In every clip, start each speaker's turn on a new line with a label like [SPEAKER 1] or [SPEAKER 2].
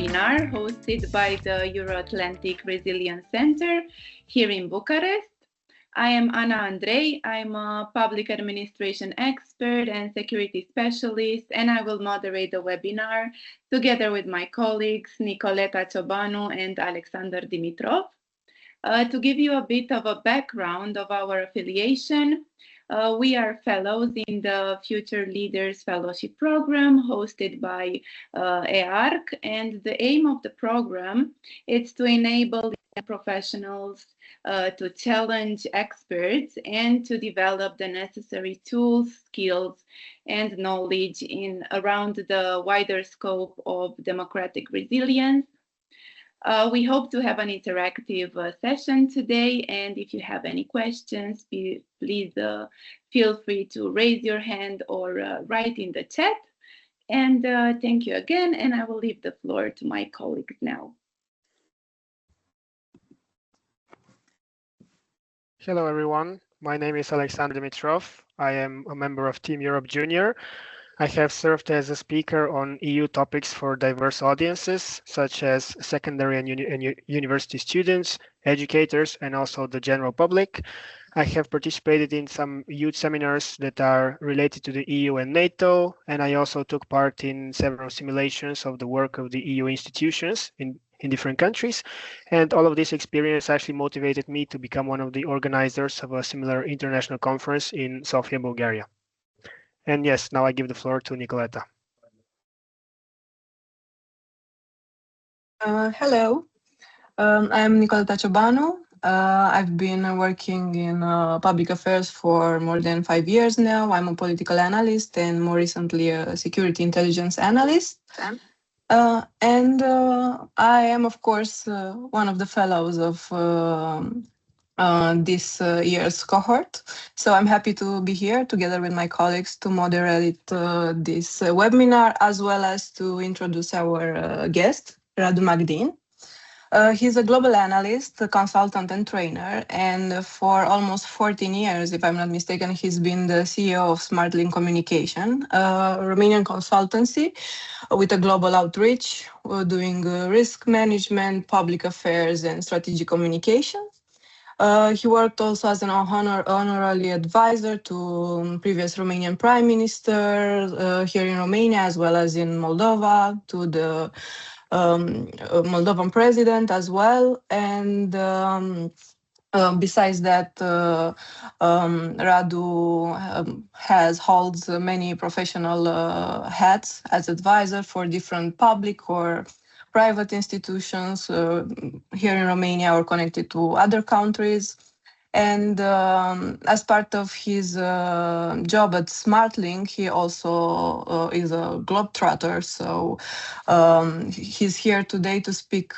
[SPEAKER 1] webinar hosted by the Euro-Atlantic Resilience Center here in Bucharest. I am Andrei. I'm a public administration expert and security specialist, and I will moderate the webinar together with my colleagues Nicoleta, Ciobanu, and Alexander Dimitrov. To give you a bit of a background of our affiliation, we are fellows in the Future Leaders Fellowship Program hosted by EARC, and the aim of the program is to enable professionals to challenge experts and to develop the necessary tools, skills, and knowledge around the wider scope of democratic resilience. We hope to have an interactive session today, and if you have any questions, please feel free to raise your hand or write in the chat. And thank you again, and I will leave the floor to my colleagues now.
[SPEAKER 2] Hello, everyone. My name is Alexander Dimitrov. I am a member of Team Europe Junior. I have served as a speaker on EU topics for diverse audiences, such as secondary and university students, educators, and also the general public. I have participated in some youth seminars that are related to the EU and NATO, and I also took part in several simulations of the work of the EU institutions in different countries. And all of this experience actually motivated me to become one of the organizers of a similar international conference in Sofia, Bulgaria. And yes, now I give the floor to Nicoleta.
[SPEAKER 3] Hello, I'm Nicoleta Ciobanu. I've been working in public affairs for more than 5 years now. I'm a political analyst and more recently a security intelligence analyst. And I am, of course, one of the fellows of this year's cohort. So I'm happy to be here together with my colleagues to moderate this webinar, as well as to introduce our guest, Radu Magdin. He's a global analyst, a consultant and trainer, and for almost 14 years, if I'm not mistaken, he's been the CEO of Smartlink Communications, a Romanian consultancy with a global outreach, doing risk management, public affairs, and strategic communications. He worked also as an honorary advisor to previous Romanian Prime Minister here in Romania, as well as in Moldova, to the Moldovan president as well. And besides that, Radu holds many professional hats as advisor for different public or private institutions here in Romania or connected to other countries. And as part of his job at Smartlink, he also is a globetrotter. So he's here today to speak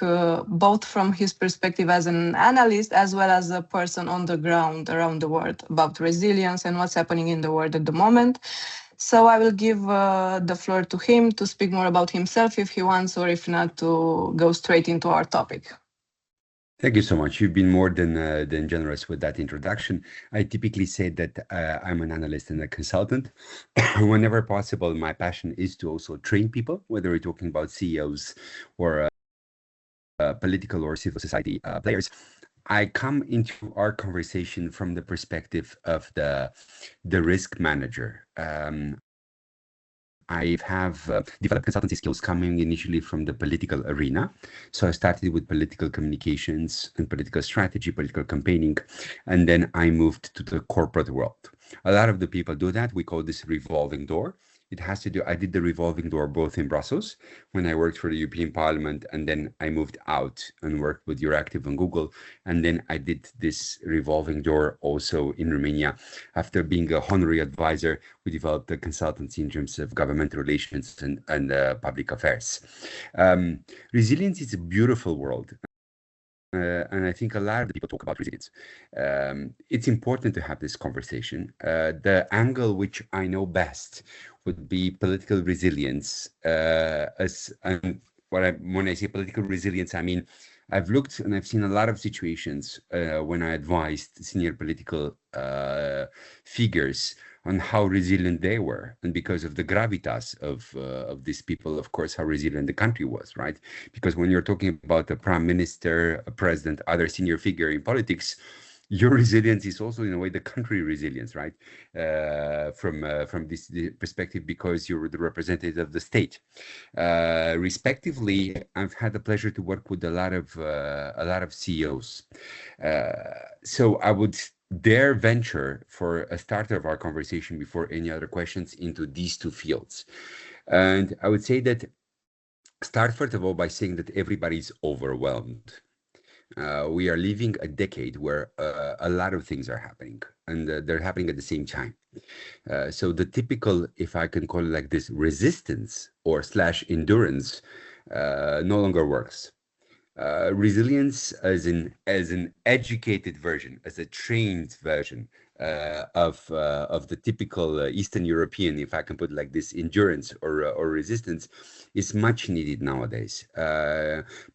[SPEAKER 3] both from his perspective as an analyst, as well as a person on the ground around the world about resilience and what's happening in the world at the moment. So I will give the floor to him to speak more about himself if he wants, or if not, to go straight into our topic.
[SPEAKER 4] Thank you so much. You've been more than generous with that introduction. I typically say that I'm an analyst and a consultant. Whenever possible, my passion is to also train people, whether we're talking about CEOs or political or civil society players. I come into our conversation from the perspective of the risk manager. I have developed consultancy skills coming initially from the political arena. So I started with political communications and political strategy, political campaigning, and then I moved to the corporate world. A lot of the people do that. We call this revolving door. It has to do, I did the revolving door both in Brussels when I worked for the European Parliament, and then I moved out and worked with Euractiv and Google. And then I did this revolving door also in Romania. After being a honorary advisor, we developed a consultancy in terms of government relations and public affairs. Resilience is a beautiful world. And I think a lot of people talk about resilience. It's important to have this conversation. The angle which I know best would be political resilience. When I say political resilience, I mean, I've looked and I've seen a lot of situations when I advised senior political figures on how resilient they were, and because of the gravitas of these people, of course, how resilient the country was, right? Because when you're talking about a prime minister, a president, other senior figure in politics, your resilience is also in a way the country resilience, right? From this perspective, because you're the representative of the state. Respectively, I've had the pleasure to work with a lot of CEOs. So I would dare venture, for a starter of our conversation before any other questions, into these two fields. And I would say that start first of all by saying that everybody's overwhelmed. We are living a decade where a lot of things are happening, and they're happening at the same time. So the typical, if I can call it like this, resistance or / endurance no longer works. Resilience as an educated version, as a trained version of the typical Eastern European, if I can put it like this, endurance or resistance, is much needed nowadays,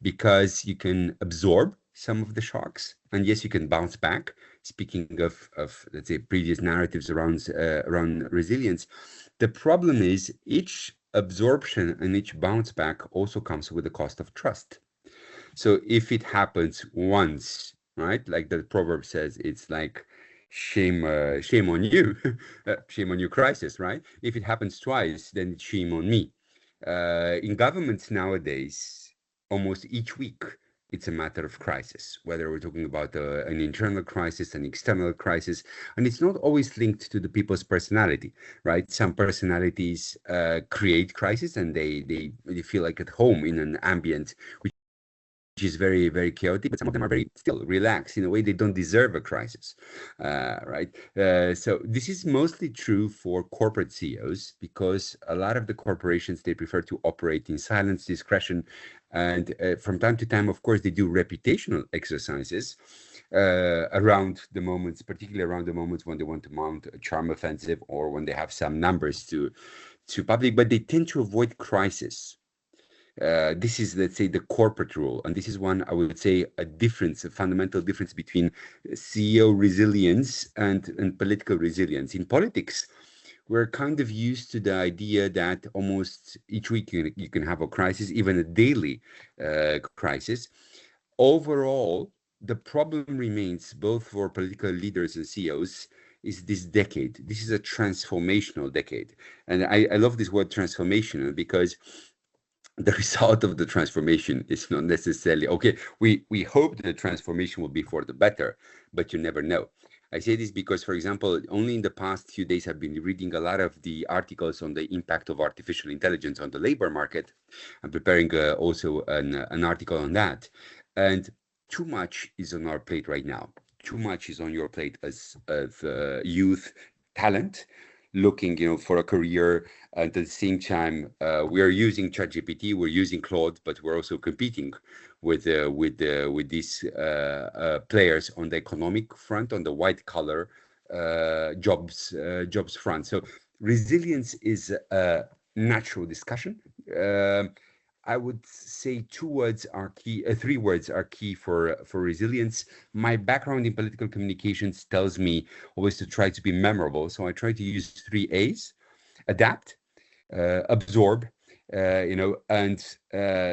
[SPEAKER 4] because you can absorb some of the shocks, and yes, you can bounce back. Speaking of let's say previous narratives around resilience, the problem is each absorption and each bounce back also comes with the cost of trust. So if it happens once, right, like the proverb says, it's like shame on you, shame on you, crisis, right? If it happens twice, then it's shame on me. In governments nowadays, almost each week, it's a matter of crisis, whether we're talking about an internal crisis, an external crisis, and it's not always linked to the people's personality, right? Some personalities create crisis, and they feel like at home in an ambient which is very, very chaotic, but some of them are very still relaxed. In a way, they don't deserve a crisis, right? So this is mostly true for corporate CEOs, because a lot of the corporations, they prefer to operate in silence, discretion, and from time to time, of course, they do reputational exercises around the moments, particularly around the moments when they want to mount a charm offensive or when they have some numbers to public, but they tend to avoid crisis. This is, let's say, the corporate rule, and this is one, I would say, a fundamental difference between CEO resilience and political resilience. In politics, we're kind of used to the idea that almost each week you can have a crisis, even a daily crisis. Overall, the problem remains, both for political leaders and CEOs, is this decade. This is a transformational decade. And I love this word transformational, because the result of the transformation is not necessarily, okay, we hope the transformation will be for the better, but you never know. I say this because, for example, only in the past few days, I've been reading a lot of the articles on the impact of artificial intelligence on the labor market. I'm preparing also an article on that. And too much is on our plate right now. Too much is on your plate as youth talent, looking, for a career. At the same time, we are using ChatGPT, we're using Claude, but we're also competing with these players on the economic front, on the white collar jobs front. So resilience is a natural discussion. I would say three words are key for resilience. My background in political communications tells me always to try to be memorable. So I try to use 3 A's: adapt, absorb, and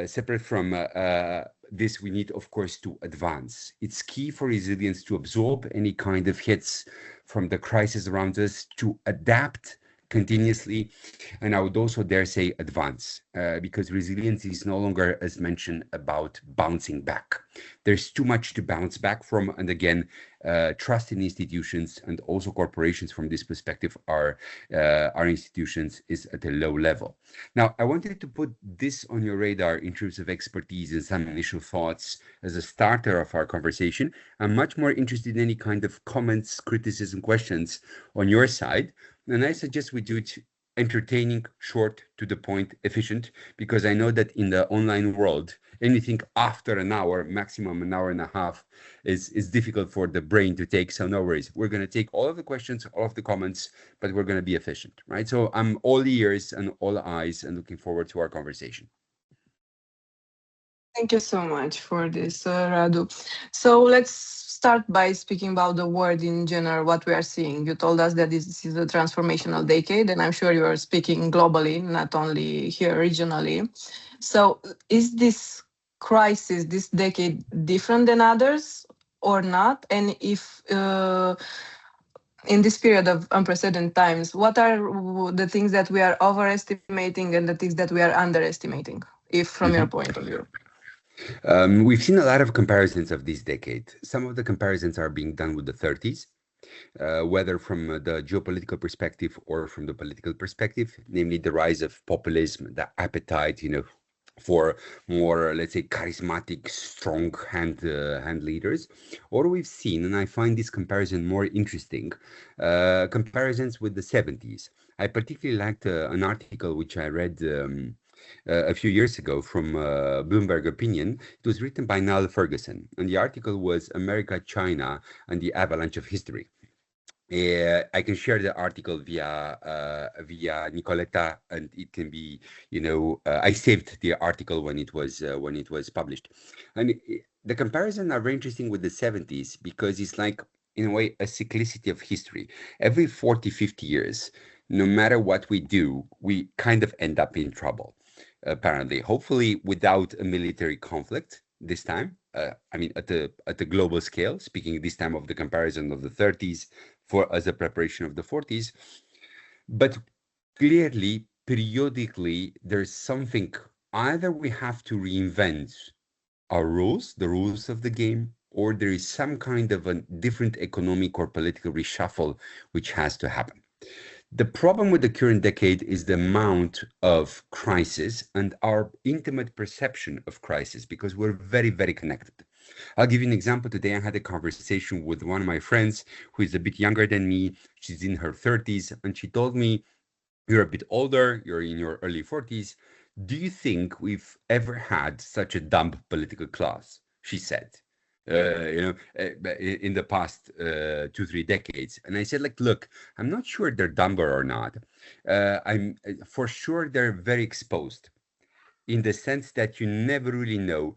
[SPEAKER 4] separate from this, we need, of course, to advance. It's key for resilience to absorb any kind of hits from the crisis around us, to adapt continuously, and I would also dare say advance, because resilience is no longer, as mentioned, about bouncing back. There's too much to bounce back from, and again, trust in institutions and also corporations from this perspective are institutions is at a low level. Now, I wanted to put this on your radar in terms of expertise and some initial thoughts as a starter of our conversation. I'm much more interested in any kind of comments, criticism, questions on your side. And I suggest we do it entertaining, short, to the point, efficient, because I know that in the online world, anything after an hour, maximum an hour and a half, is difficult for the brain to take. So no worries. We're going to take all of the questions, all of the comments, but we're going to be efficient, right? So I'm all ears and all eyes and looking forward to our conversation.
[SPEAKER 3] Thank you so much for this, Radu. So let's start by speaking about the word in general, what we are seeing. You told us that this is a transformational decade, and I'm sure you are speaking globally, not only here regionally. So is this crisis, this decade, different than others or not? And if in this period of unprecedented times, what are the things that we are overestimating and the things that we are underestimating, if from your point of view?
[SPEAKER 4] We've seen a lot of comparisons of this decade. Some of the comparisons are being done with the 30s, whether from the geopolitical perspective or from the political perspective, namely the rise of populism, the appetite, for more, let's say, charismatic, strong hand leaders. Or we've seen, and I find this comparison more interesting, comparisons with the 70s. I particularly liked an article which I read a few years ago from Bloomberg Opinion. It was written by Niall Ferguson, and the article was America, China, and the Avalanche of History. I can share the article via Nicoleta, and it can be, I saved the article when it was published. And the comparison are very interesting with the 70s because it's like, in a way, a cyclicity of history. Every 40, 50 years, no matter what we do, we kind of end up in trouble, apparently. Hopefully without a military conflict this time. I mean, at the global scale, speaking this time of the comparison of the 30s as a preparation of the 40s. But clearly, periodically, there's something, either we have to reinvent our rules, the rules of the game, or there is some kind of a different economic or political reshuffle which has to happen. The problem with the current decade is the amount of crisis and our intimate perception of crisis, because we're very, very connected. I'll give you an example. Today, I had a conversation with one of my friends who is a bit younger than me. She's in her 30s, and she told me, you're a bit older, you're in your early 40s. Do you think we've ever had such a dumb political class? She said. In the past 2-3 decades. And I said, look, I'm not sure they're dumber or not. I'm for sure they're very exposed, in the sense that you never really know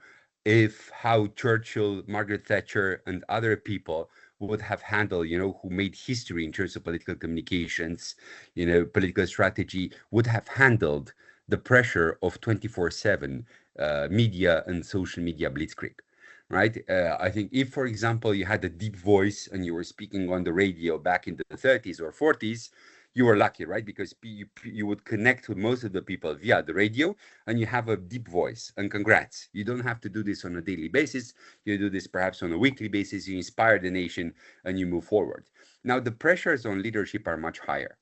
[SPEAKER 4] how Churchill, Margaret Thatcher, and other people would have handled, who made history in terms of political communications, political strategy, would have handled the pressure of 24/7 media and social media blitzkrieg. Right? I think if, for example, you had a deep voice and you were speaking on the radio back in the 30s or 40s, you were lucky, right? Because you would connect with most of the people via the radio, and you have a deep voice. And congrats. You don't have to do this on a daily basis. You do this perhaps on a weekly basis. You inspire the nation and you move forward. Now, the pressures on leadership are much higher.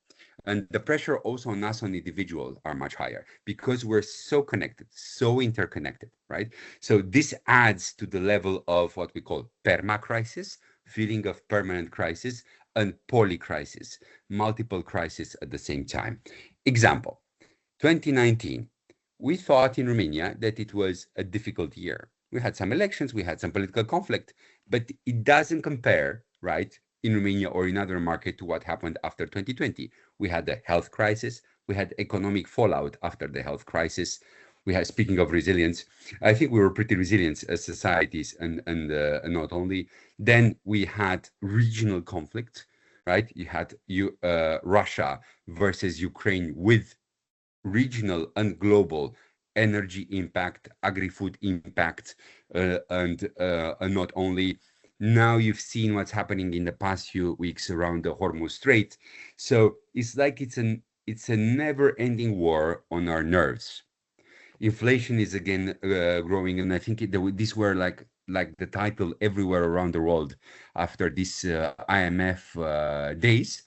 [SPEAKER 4] And the pressure also on us, on individuals, are much higher because we're so connected, so interconnected, right? So this adds to the level of what we call perma-crisis, feeling of permanent crisis, and polycrisis, multiple crises at the same time. Example, 2019, we thought in Romania that it was a difficult year. We had some elections, we had some political conflict, but it doesn't compare, right, in Romania or in other markets to what happened after 2020. We had the health crisis. We had economic fallout after the health crisis. We had, speaking of resilience, I think we were pretty resilient as societies and not only. Then we had regional conflict, right? You had Russia versus Ukraine with regional and global energy impact, agri-food impact, and not only. Now you've seen what's happening in the past few weeks around the Hormuz Strait. So it's like it's a never-ending war on our nerves. Inflation is again growing, and I think these were like the title everywhere around the world after this IMF days.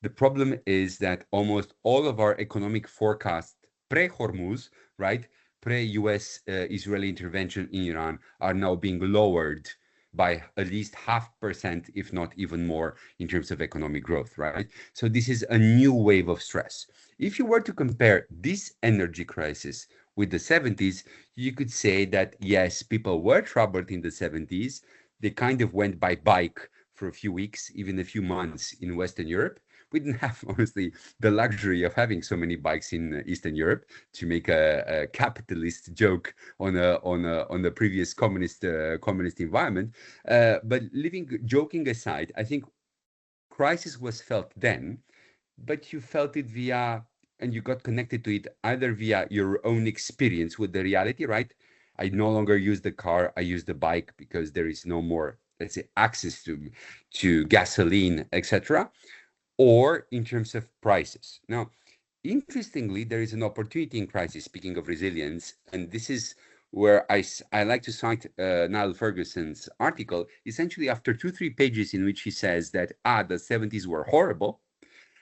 [SPEAKER 4] The problem is that almost all of our economic forecasts pre-Hormuz, right, pre-US Israeli intervention in Iran, are now being lowered by at least 0.5%, if not even more, in terms of economic growth, right? So this is a new wave of stress. If you were to compare this energy crisis with the 70s, you could say that, yes, people were troubled in the 70s. They kind of went by bike for a few weeks, even a few months in Western Europe. We didn't have, honestly, the luxury of having so many bikes in Eastern Europe, to make a capitalist joke on the previous communist environment. But joking aside, I think crisis was felt then, but you felt it via, and you got connected to it either via your own experience with the reality, right? I no longer use the car, I use the bike because there is no more, let's say, access to gasoline, etc. Or in terms of prices. Now, interestingly, there is an opportunity in crisis, speaking of resilience, and this is where I like to cite Niall Ferguson's article, essentially after 2-3 pages in which he says that, the 70s were horrible,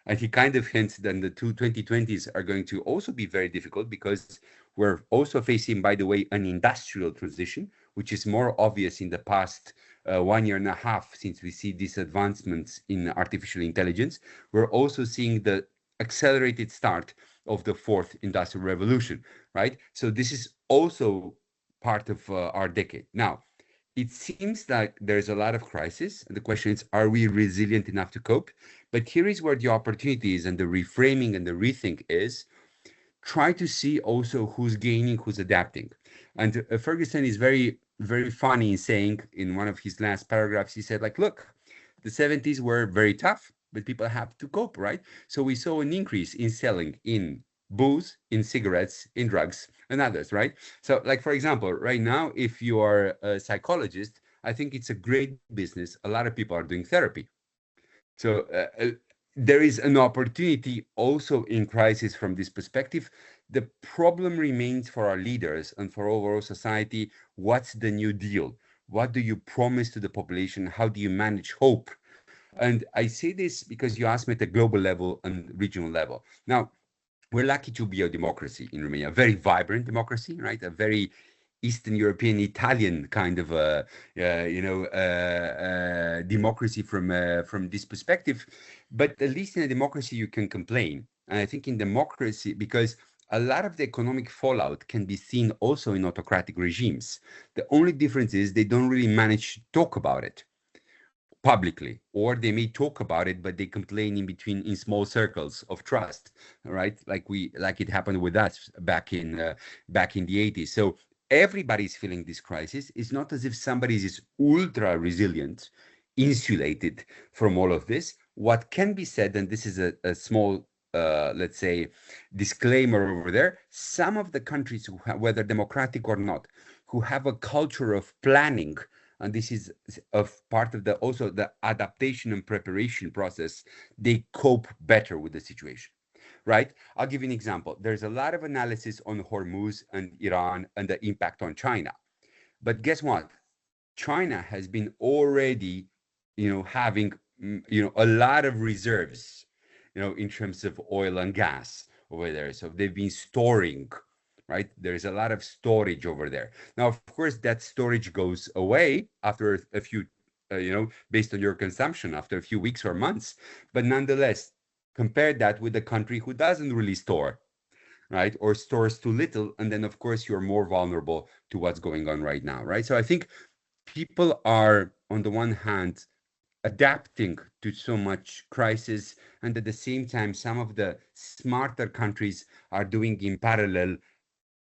[SPEAKER 4] and he kind of hints that the 2020s are going to also be very difficult, because we're also facing, by the way, an industrial transition, which is more obvious in the past 1 year and a half since we see these advancements in artificial intelligence. We're also seeing the accelerated start of the fourth industrial revolution, right? So this is also part of our decade. Now, it seems like there's a lot of crisis, and the question is, are we resilient enough to cope? But here is where the opportunity is, and the reframing and the rethink is, try to see also who's gaining, who's adapting. And Ferguson is very, very funny in saying, in one of his last paragraphs, he said, like, look, the 70s were very tough, but people have to cope, right? So we saw an increase in selling in booze, in cigarettes, in drugs, and others, right? So, like, for example, right now, if you are a psychologist, I think it's a great business. A lot of people are doing therapy. So there is an opportunity also in crisis from this perspective. The problem remains for our leaders and for overall society. What's the new deal? What do you promise to the population? How do you manage hope? And I say this because you asked me at a global level and regional level. Now, we're lucky to be a democracy in Romania, a very vibrant democracy, right? A very Eastern European, Italian kind of democracy from this perspective. But at least in a democracy, you can complain. And I think in democracy, because a lot of the economic fallout can be seen also in autocratic regimes. The only difference is they don't really manage to talk about it publicly, or they may talk about it, but they complain in small circles of trust, right? Like it happened with us back in the 80s. So everybody's feeling this crisis. It's not as if somebody is ultra resilient, insulated from all of this. What can be said, and this is a small, let's say, disclaimer over there, some of the countries who have, whether democratic or not, who have a culture of planning, and this is part of also the adaptation and preparation process, they cope better with the situation, right? I'll give you an example. There's a lot of analysis on Hormuz and Iran and the impact on China. But guess what? China has been already, having, a lot of reserves, in terms of oil and gas over there. So they've been storing, right? There's a lot of storage over there. Now, of course, that storage goes away after a few, based on your consumption, after a few weeks or months. But nonetheless, compare that with a country who doesn't really store, right? Or stores too little. And then, of course, you're more vulnerable to what's going on right now, right? So I think people are, on the one hand, adapting to so much crisis. And at the same time, some of the smarter countries are doing in parallel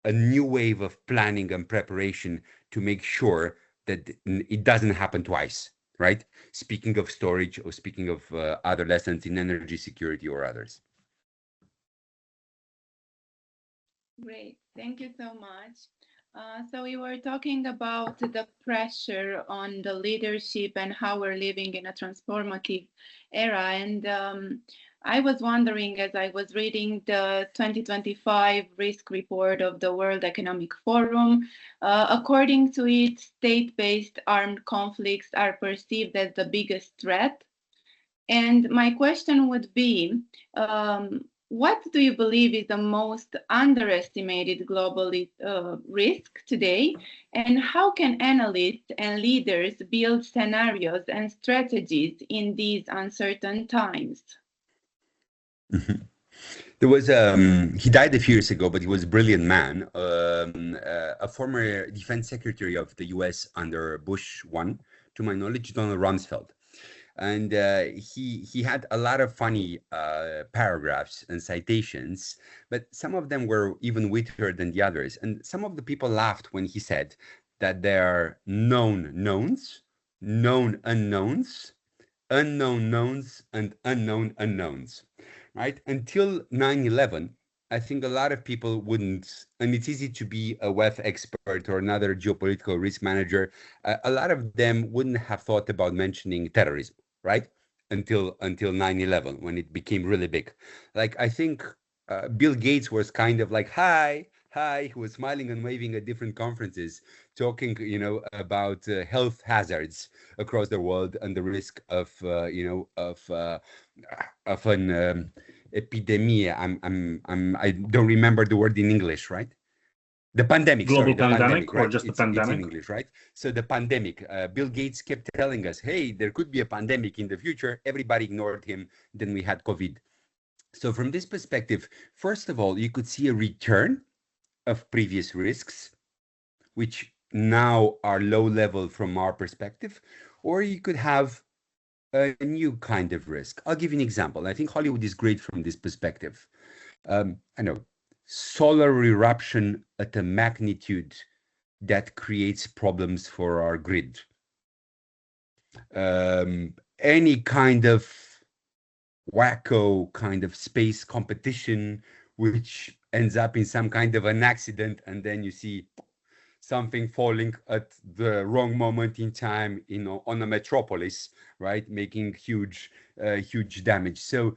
[SPEAKER 4] a new wave of planning and preparation to make sure that it doesn't happen twice, right? Speaking of storage, or speaking of other lessons in energy security or others.
[SPEAKER 1] Great, thank you so much. So we were talking about the pressure on the leadership and how we're living in a transformative era. And I was wondering, as I was reading the 2025 risk report of the World Economic Forum, according to it, state-based armed conflicts are perceived as the biggest threat. And my question would be, what do you believe is the most underestimated global risk today? And how can analysts and leaders build scenarios and strategies in these uncertain times?
[SPEAKER 4] Mm-hmm. There was he died a few years ago, but he was a brilliant man, a former defense secretary of the US under Bush 1, to my knowledge, Donald Rumsfeld. And he had a lot of funny paragraphs and citations, but some of them were even wittier than the others. And some of the people laughed when he said that there are known knowns, known unknowns, unknown knowns, and unknown unknowns, right? Until 9/11, I think a lot of people wouldn't, and it's easy to be a WEF expert or another geopolitical risk manager. A lot of them wouldn't have thought about mentioning terrorism, right? Until 9/11, when it became really big. Like, I think Bill Gates was kind of like, hi, he was smiling and waving at different conferences, talking, about health hazards across the world and the risk of, of an epidemia. I don't remember the word in English, right? The pandemic,
[SPEAKER 5] global
[SPEAKER 4] the
[SPEAKER 5] pandemic,
[SPEAKER 4] right?
[SPEAKER 5] or just the
[SPEAKER 4] It's
[SPEAKER 5] pandemic?
[SPEAKER 4] in English, right? So the pandemic, Bill Gates kept telling us, hey, there could be a pandemic in the future. Everybody ignored him. Then we had COVID. So from this perspective, first of all, you could see a return of previous risks, which now are low level from our perspective, or you could have a new kind of risk. I'll give you an example. I think Hollywood is great from this perspective. I know solar eruption at a magnitude that creates problems for our grid. Any kind of wacko kind of space competition, which ends up in some kind of an accident, and then you see something falling at the wrong moment in time, on a metropolis, right, making huge damage. So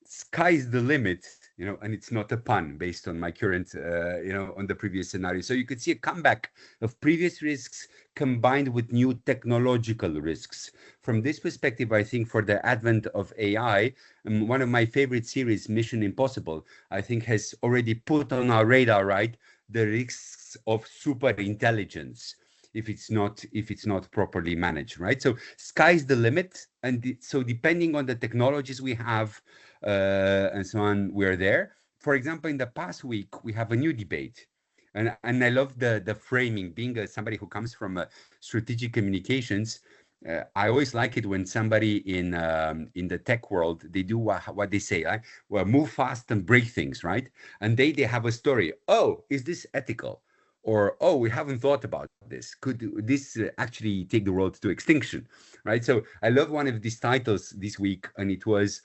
[SPEAKER 4] sky's the limit, and it's not a pun based on my current, on the previous scenario. So you could see a comeback of previous risks combined with new technological risks. From this perspective, I think for the advent of AI, one of my favorite series, Mission Impossible, I think has already put on our radar, right, the risks of super intelligence if it's not properly managed, right? So sky's the limit, and so depending on the technologies we have and so on, we're there. For example, in the past week, we have a new debate, and I love the framing. Being somebody who comes from strategic communications, I always like it when somebody in the tech world, they do what they say, right? Well, move fast and break things, right? And they have a story. Oh, is this ethical? Or, oh, we haven't thought about this. Could this actually take the world to extinction, right? So I love one of these titles this week, and it was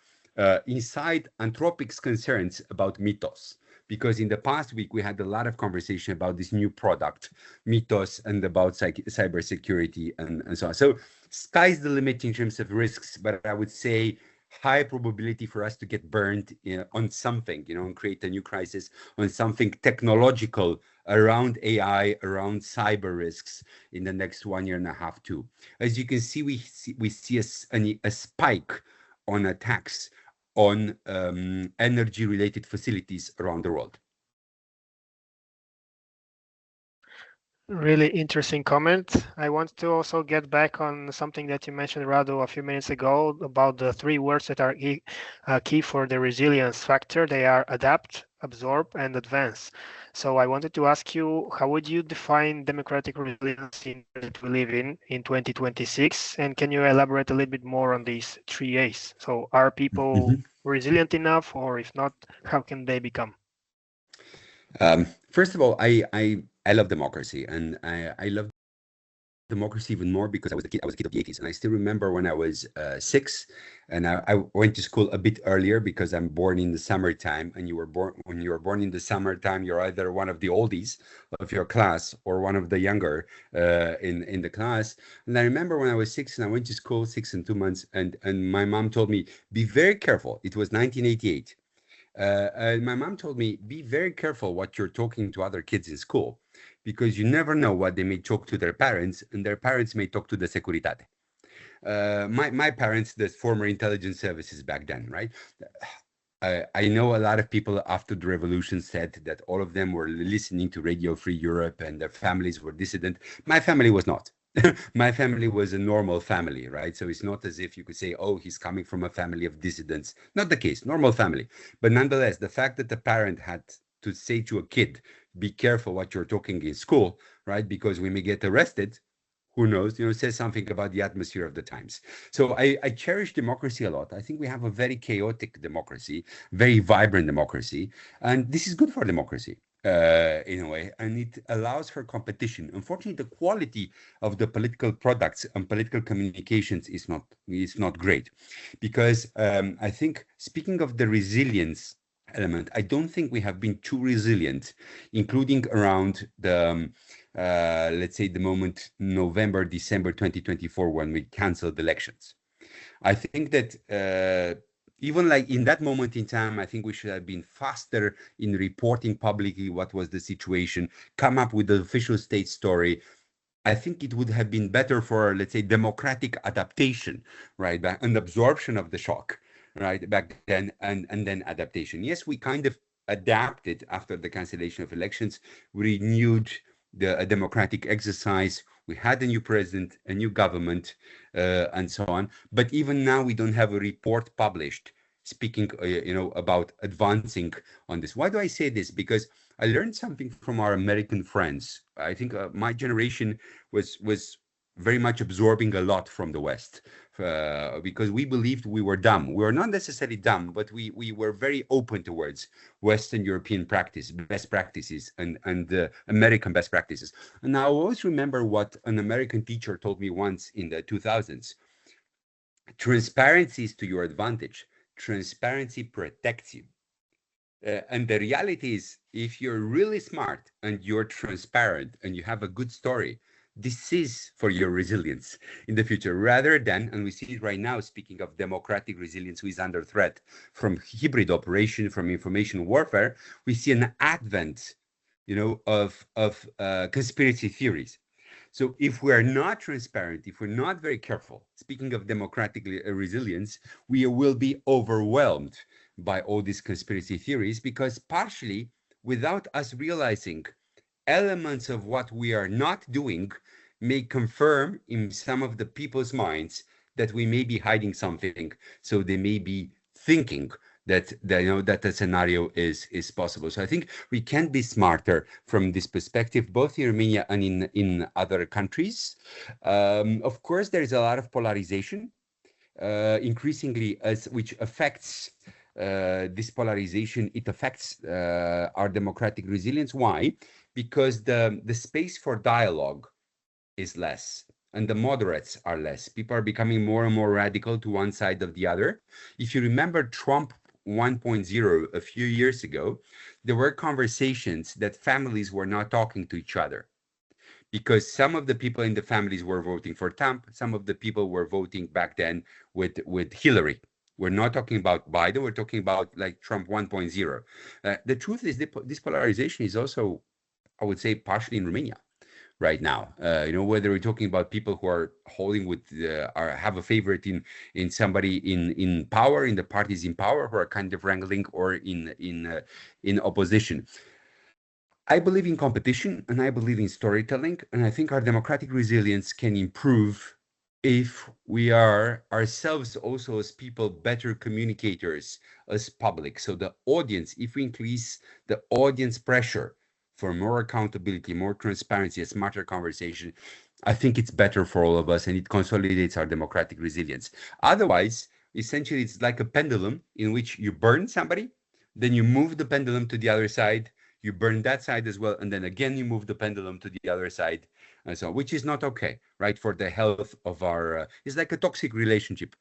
[SPEAKER 4] Inside Anthropic's Concerns about Mythos. Because in the past week, we had a lot of conversation about this new product, Mythos, and about cybersecurity and so on. So sky's the limit in terms of risks, but I would say high probability for us to get burned on something, and create a new crisis on something technological around AI, around cyber risks in the next 1.5 years, 2. As you can see, we see a spike on attacks on energy-related facilities around the world.
[SPEAKER 2] Really interesting comment. I want to also get back on something that you mentioned, Radu, a few minutes ago about the 3 words that are key for the resilience factor. They are adapt, absorb, and advance. So I wanted to ask you, how would you define democratic resilience that we live in 2026? And can you elaborate a little bit more on these 3 A's? So are people resilient enough, or if not, how can they become?
[SPEAKER 4] First of all, I love democracy, and I love democracy even more because I was a kid of the 80s, and I still remember when I was 6, and I went to school a bit earlier because I'm born in the summertime, and when you were born in the summertime, you're either one of the oldies of your class or one of the younger in the class. And I remember when I was 6 and I went to school 6 and 2 months, and my mom told me, be very careful. It was 1988. And my mom told me, be very careful what you're talking to other kids in school, because you never know what they may talk to their parents, and their parents may talk to the Securitate. My parents, the former intelligence services back then, right? I know a lot of people after the revolution said that all of them were listening to Radio Free Europe and their families were dissident. My family was not. My family was a normal family, right? So it's not as if you could say, oh, he's coming from a family of dissidents. Not the case, normal family. But nonetheless, the fact that the parent had to say to a kid, be careful what you're talking in school, right? Because we may get arrested. who knows, says something about the atmosphere of the times. So I cherish democracy a lot. I think we have a very chaotic democracy, very vibrant democracy, and this is good for democracy. In a way, and it allows for competition. Unfortunately, the quality of the political products and political communications is not great, because I think, speaking of the resilience element, I don't think we have been too resilient, including around the let's say the moment November, December 2024, when we canceled elections. I think that even like in that moment in time, I think we should have been faster in reporting publicly what was the situation, come up with the official state story. I think it would have been better for, let's say, democratic adaptation, right, and absorption of the shock, right, back then, and then adaptation. Yes, we kind of adapted after the cancellation of elections, we renewed the democratic exercise. We had a new president, a new government, and so on. But even now, we don't have a report published speaking, about advancing on this. Why do I say this? Because I learned something from our American friends. I think my generation was very much absorbing a lot from the West, because we believed we were dumb. We were not necessarily dumb, but we were very open towards Western European practice, best practices, and American best practices. And I always remember what an American teacher told me once in the 2000s. Transparency is to your advantage. Transparency protects you. And the reality is, if you're really smart and you're transparent and you have a good story, this is for your resilience in the future, rather than, and we see it right now, speaking of democratic resilience, who is under threat from hybrid operation, from information warfare, we see an advent, of conspiracy theories. So if we're not transparent, if we're not very careful, speaking of democratic resilience, we will be overwhelmed by all these conspiracy theories, because partially, without us realizing, elements of what we are not doing may confirm in some of the people's minds that we may be hiding something. So they may be thinking that that a scenario is possible. So I think we can be smarter from this perspective, both in Romania and in other countries. Of course, there is a lot of polarization, increasingly, which affects this polarization. It affects our democratic resilience. Why? Because the space for dialogue is less, and the moderates are less. People are becoming more and more radical to one side of the other. If you remember Trump 1.0 a few years ago, there were conversations that families were not talking to each other, because some of the people in the families were voting for Trump, some of the people were voting back then with Hillary. We're not talking about Biden, we're talking about like Trump 1.0. The truth is, this polarization is also, I would say, partially in Romania right now. Whether we're talking about people who are holding with or have a favorite in somebody in power, in the parties in power, who are kind of wrangling, or in opposition. I believe in competition, and I believe in storytelling, and I think our democratic resilience can improve if we are ourselves also as people better communicators, as public. So the audience, if we increase the audience pressure for more accountability, more transparency, a smarter conversation, I think it's better for all of us, and it consolidates our democratic resilience. Otherwise, essentially, it's like a pendulum in which you burn somebody, then you move the pendulum to the other side, you burn that side as well, and then again you move the pendulum to the other side, and so, which is not okay, right, for the health of our. It's like a toxic relationship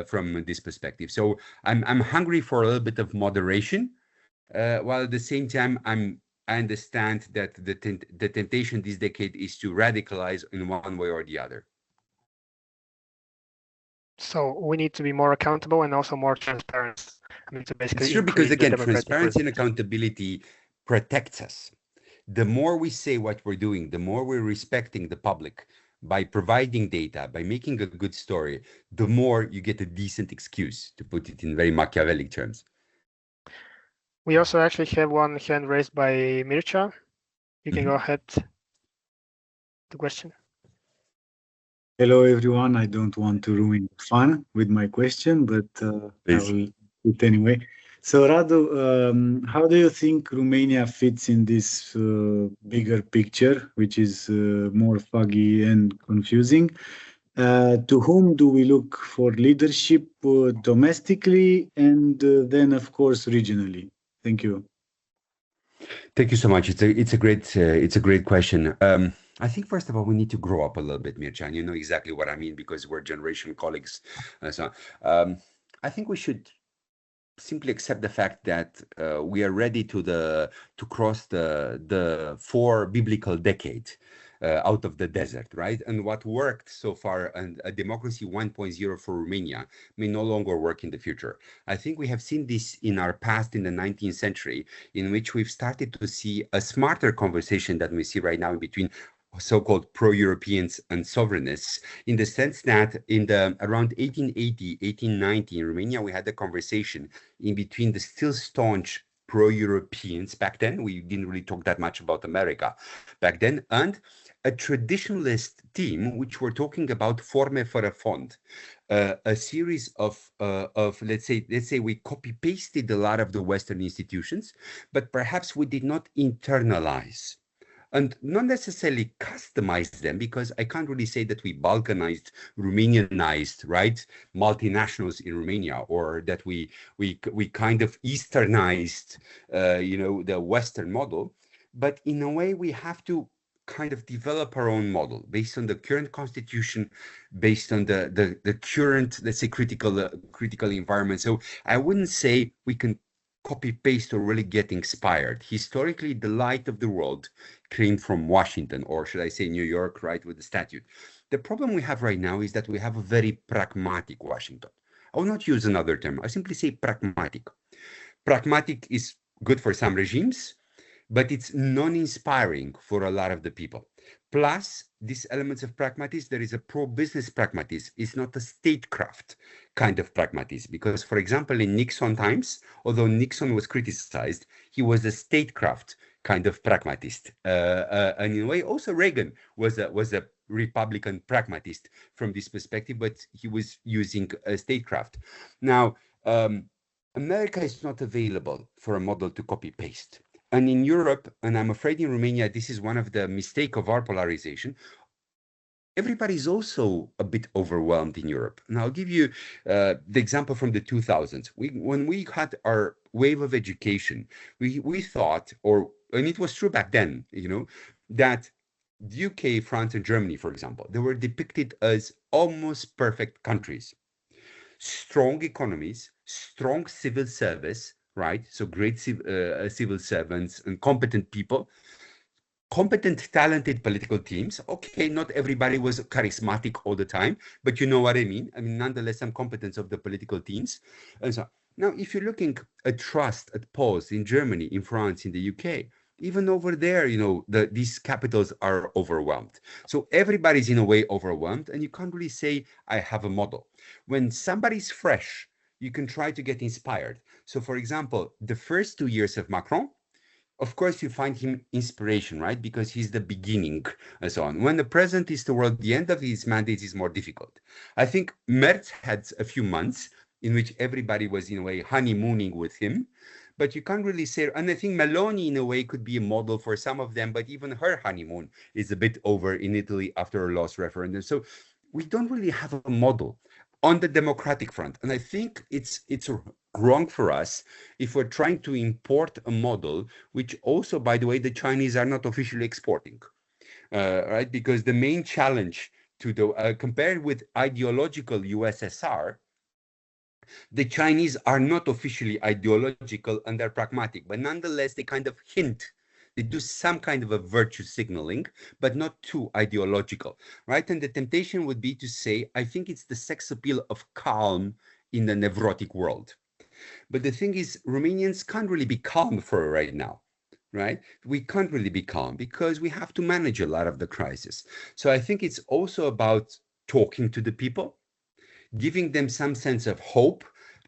[SPEAKER 4] from this perspective. So I'm hungry for a little bit of moderation, while at the same time I understand that the temptation this decade is to radicalize in one way or the other.
[SPEAKER 2] So we need to be more accountable and also more transparent. I mean, to basically
[SPEAKER 4] it's true, because again, transparency and accountability protects us. The more we say what we're doing, the more we're respecting the public by providing data, by making a good story, the more you get a decent excuse, to put it in very Machiavellic terms.
[SPEAKER 2] We also actually have one hand raised by Mircea. You can go ahead. The question.
[SPEAKER 5] Hello, everyone. I don't want to ruin fun with my question, but I will do it anyway. So Radu, how do you think Romania fits in this bigger picture, which is more foggy and confusing? To whom do we look for leadership domestically and then, of course, regionally? Thank you.
[SPEAKER 4] Thank you so much. It's a great question. I think first of all we need to grow up a little bit, Mircea. You know exactly what I mean because we're generation colleagues. I think we should simply accept the fact that we are ready to cross the 4 biblical decade out of the desert, right? And what worked so far, and a democracy 1.0 for Romania, may no longer work in the future. I think we have seen this in our past in the 19th century, in which we've started to see a smarter conversation that we see right now in between so-called pro-Europeans and sovereignists, in the sense that in the around 1880, 1890 in Romania, we had a conversation in between the still staunch pro-Europeans back then. We didn't really talk that much about America back then, and a traditionalist team, which were talking about forme fără fond, a series of let's say we copy pasted a lot of the Western institutions, but perhaps we did not internalize and not necessarily customize them, because I can't really say that we Balkanized, Romanianized, right, multinationals in Romania, or that we kind of Easternized, the Western model. But in a way, we have to kind of develop our own model based on the current constitution, based on the current, let's say, critical environment. So I wouldn't say we can copy paste or really get inspired. Historically, the light of the world came from Washington, or should I say New York, right, with the statute. The problem we have right now is that we have a very pragmatic Washington. I will not use another term. I simply say pragmatic. Pragmatic is good for some regimes, but it's non-inspiring for a lot of the people. Plus, these elements of pragmatism, there is a pro-business pragmatism. It's not a statecraft kind of pragmatism. Because, for example, in Nixon times, although Nixon was criticized, he was a statecraft kind of pragmatist. And in a way, also Reagan was a Republican pragmatist from this perspective, but he was using a statecraft. Now, America is not available for a model to copy-paste. And in Europe, and I'm afraid in Romania, this is one of the mistakes of our polarization, everybody's also a bit overwhelmed in Europe. And I'll give you the example from the 2000s. When we had our wave of education, we thought, and it was true back then, that the UK, France, and Germany, for example, they were depicted as almost perfect countries. Strong economies, strong civil service, right? So great civil servants and competent people, competent, talented political teams. Okay, not everybody was charismatic all the time, but you know what I mean. I mean, nonetheless, some competence of the political teams. And so now, if you're looking at trust, at polls in Germany, in France, in the UK, even over there, these capitals are overwhelmed. So everybody's in a way overwhelmed, and you can't really say, I have a model. When somebody's fresh, you can try to get inspired. So, for example, the first 2 years of Macron, of course, you find him inspiration, right? Because he's the beginning and so on. When the president is toward the end of his mandate, it's more difficult. I think Merz had a few months in which everybody was, in a way, honeymooning with him. But you can't really say, and I think Meloni, in a way, could be a model for some of them, but even her honeymoon is a bit over in Italy after a lost referendum. So we don't really have a model on the democratic front. And I think it's wrong for us if we're trying to import a model, which also, by the way, the Chinese are not officially exporting, right? Because the main challenge to the, compared with ideological USSR, the Chinese are not officially ideological and they're pragmatic, but nonetheless, they kind of hint. They do some kind of a virtue signaling, but not too ideological, right? And the temptation would be to say, I think it's the sex appeal of calm in the neurotic world. But the thing is, Romanians can't really be calm for right now, right? We can't really be calm because we have to manage a lot of the crisis. So I think it's also about talking to the people, giving them some sense of hope,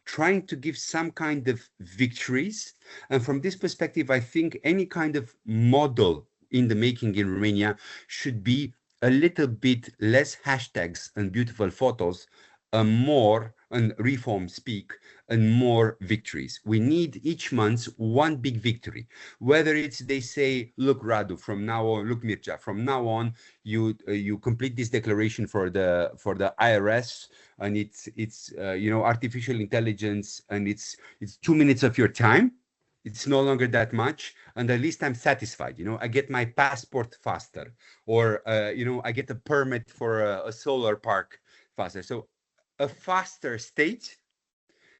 [SPEAKER 4] trying to give some kind of victories. And from this perspective, I think any kind of model in the making in Romania should be a little bit less hashtags and beautiful photos, more and reforms speak and more victories. We need each month one big victory. Whether it's they say, look, Radu, from now on, look, Mircea, from now on, you complete this declaration for the IRS, and it's artificial intelligence, and it's 2 minutes of your time. It's no longer that much, and at least I'm satisfied. I get my passport faster, or I get a permit for a solar park faster. So a faster state,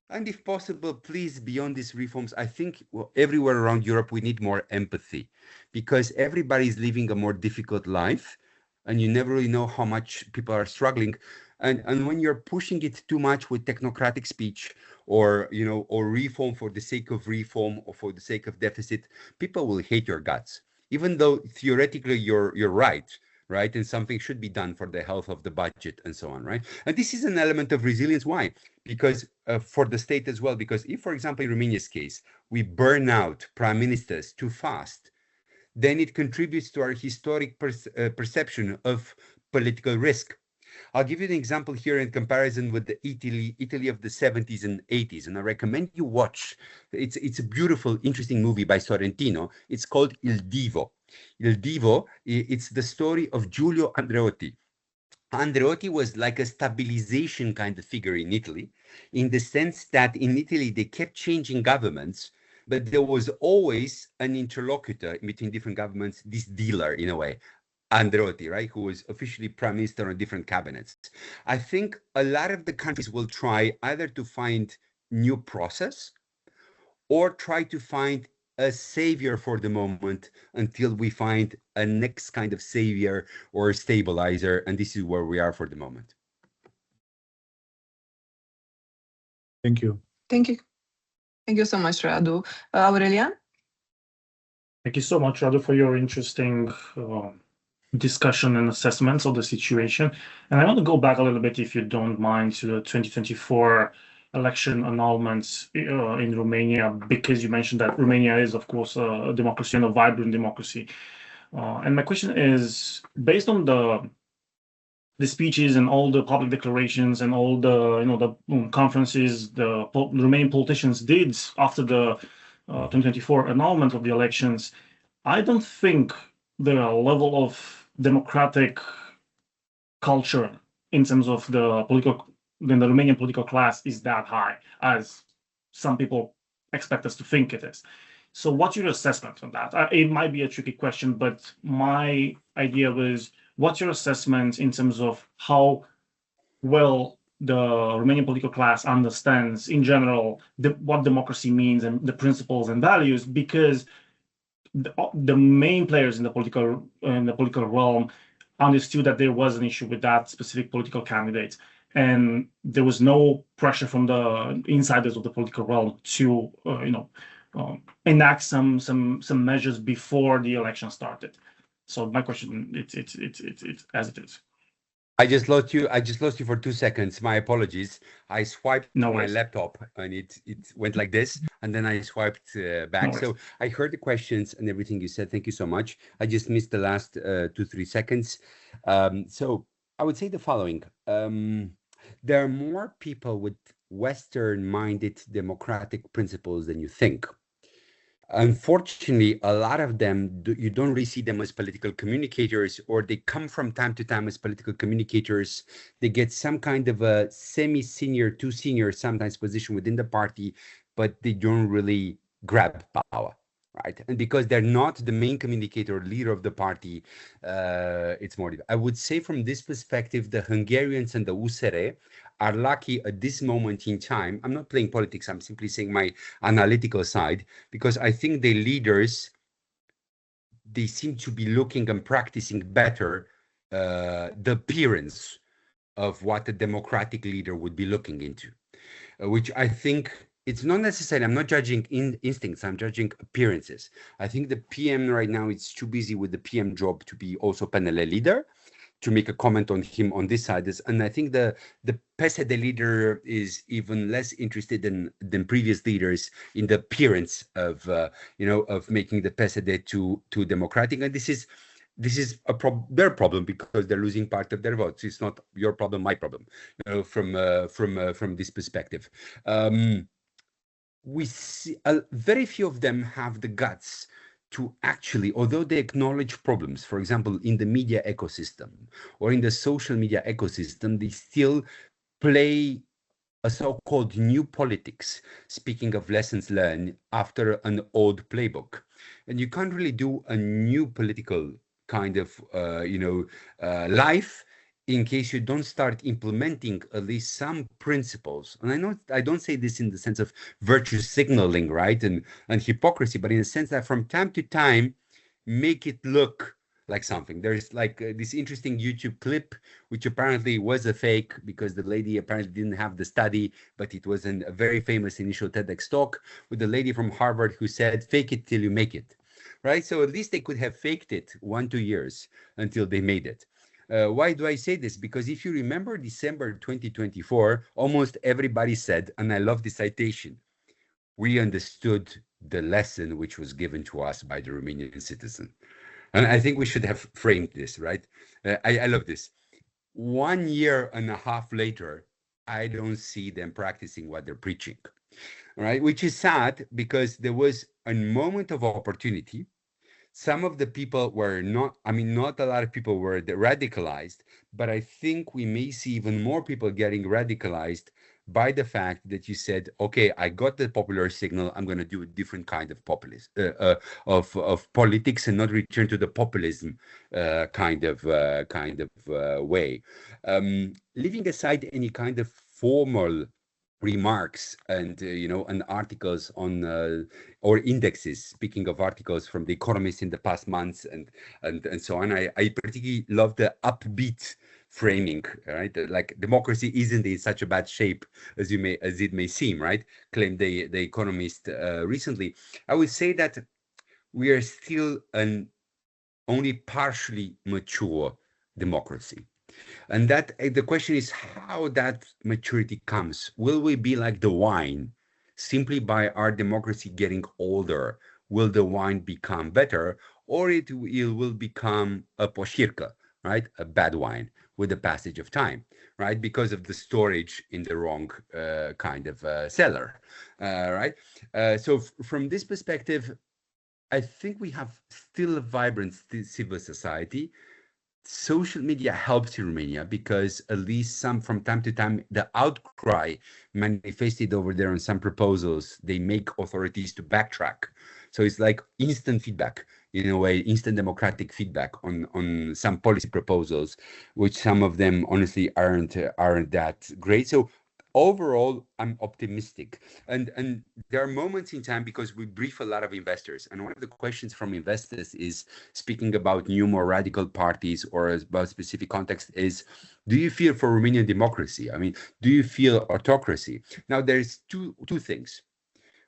[SPEAKER 4] and if possible, please, beyond these reforms, I think everywhere around Europe we need more empathy, because everybody is living a more difficult life, and you never really know how much people are struggling. And when you're pushing it too much with technocratic speech, or reform for the sake of reform or for the sake of deficit, people will hate your guts, even though theoretically you're right, and something should be done for the health of the budget and so on, right? And this is an element of resilience. Why? Because for the state as well, because if, for example, in Romania's case, we burn out prime ministers too fast, then it contributes to our historic perception of political risk. I'll give you an example here in comparison with the Italy of the 70s and 80s, and I recommend you watch. It's a beautiful, interesting movie by Sorrentino. It's called Il Divo. Il Divo, it's the story of Giulio Andreotti. Andreotti was like a stabilization kind of figure in Italy, in the sense that in Italy they kept changing governments, but there was always an interlocutor in between different governments, this dealer in a way, Andreotti, right, who was officially prime minister on different cabinets. I think a lot of the countries will try either to find new process or try to find a savior for the moment until we find a next kind of savior or stabilizer, and this is where we are for the moment.
[SPEAKER 5] Thank you.
[SPEAKER 3] Thank you. Thank you so much, Radu. Aurelian?
[SPEAKER 6] Thank you so much, Radu, for your interesting discussion and assessments of the situation. And I want to go back a little bit, if you don't mind, to the 2024 election annulments in Romania, because you mentioned that Romania is, of course, a democracy and a vibrant democracy. And my question is, based on the speeches and all the public declarations and all the conferences the Romanian politicians did after the 2024 annulment of the elections, I don't think the level of democratic culture in terms of the Romanian political class is that high as some people expect us to think it is. So what's your assessment on that? It might be a tricky question, but my idea was, what's your assessment in terms of how well the Romanian political class understands in general what democracy means and the principles and values? Because the main players in the political realm understood that there was an issue with that specific political candidate, and there was no pressure from the insiders of the political realm to enact some measures before the election started. So my question, it's as it is.
[SPEAKER 4] I just lost you for 2 seconds. My apologies. I swiped my laptop and it went like this, and then I swiped back. So I heard the questions and everything you said. Thank you so much. I just missed the last 2-3 seconds. So I would say the following. There are more people with Western-minded democratic principles than you think. Unfortunately, a lot of them, you don't really see them as political communicators, or they come from time to time as political communicators. They get some kind of a semi-senior to senior sometimes position within the party, but they don't really grab power, right? And because they're not the main communicator or leader of the party, it's more. I would say from this perspective, the Hungarians and the USR are lucky at this moment in time. I'm not playing politics, I'm simply saying my analytical side, because I think the leaders, they seem to be looking and practicing better the appearance of what a democratic leader would be looking into, which I think it's not necessarily, I'm not judging instincts, I'm judging appearances. I think the PM right now is too busy with the PM job to be also PNL leader, to make a comment on him on this side. And I think the PSD leader is even less interested than previous leaders in the appearance of of making the PSD too democratic. And this is this is their problem because they're losing part of their votes. It's not your problem, my problem. From this perspective, we see very few of them have the guts to actually, although they acknowledge problems, for example, in the media ecosystem or in the social media ecosystem, they still play a so-called new politics, speaking of lessons learned after an old playbook. And you can't really do a new political kind of, life in case you don't start implementing at least some principles. And I know I don't say this in the sense of virtue signaling, right, and hypocrisy, but in the sense that from time to time, make it look like something. There's like this interesting YouTube clip, which apparently was a fake because the lady apparently didn't have the study, but it was a very famous initial TEDx talk with the lady from Harvard who said, fake it till you make it, right? So at least they could have faked it 1-2 years until they made it. Why do I say this? Because if you remember December 2024, almost everybody said, and I love the citation, we understood the lesson which was given to us by the Romanian citizen. And I think we should have framed this, right? I love this. 1.5 years later, I don't see them practicing what they're preaching, right? Which is sad because there was a moment of opportunity. Some of the people were not a lot of people were radicalized, but I think we may see even more people getting radicalized by the fact that you said, okay, I got the popular signal, I'm going to do a different kind of populism, of politics and not return to the populism kind of way. Leaving aside any kind of formal remarks and and articles on or indexes, speaking of articles from The Economist in the past months and so on, I particularly love the upbeat framing, right? Like democracy isn't in such a bad shape as it may seem, right? Claimed the Economist recently. I would say that we are still an only partially mature democracy. And that the question is how that maturity comes. Will we be like the wine? Simply by our democracy getting older, will the wine become better, or it will become a poshirka, right? A bad wine with the passage of time, right? Because of the storage in the wrong kind of cellar, right? So from this perspective, I think we have still a vibrant civil society. Social media helps in Romania because at least from time to time, the outcry manifested over there on some proposals, they make authorities to backtrack. So it's like instant feedback, in a way, instant democratic feedback on some policy proposals, which some of them honestly aren't that great. So overall, I'm optimistic. And there are moments in time because we brief a lot of investors. And one of the questions from investors is, speaking about new, more radical parties or about specific context, is, do you fear for Romanian democracy? I mean, do you feel autocracy? Now, there's two things.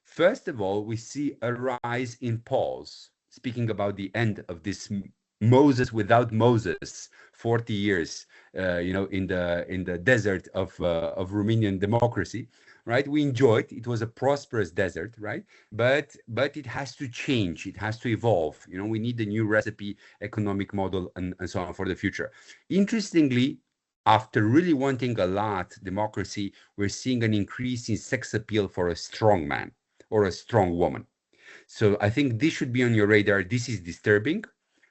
[SPEAKER 4] First of all, we see a rise in polls, speaking about the end of this Moses without Moses, 40 years, in the desert of Romanian democracy, right? We enjoyed. It was a prosperous desert, right? But it has to change. It has to evolve. We need a new recipe, economic model, and so on for the future. Interestingly, after really wanting a lot democracy, we're seeing an increase in sex appeal for a strong man or a strong woman. So I think this should be on your radar. This is disturbing.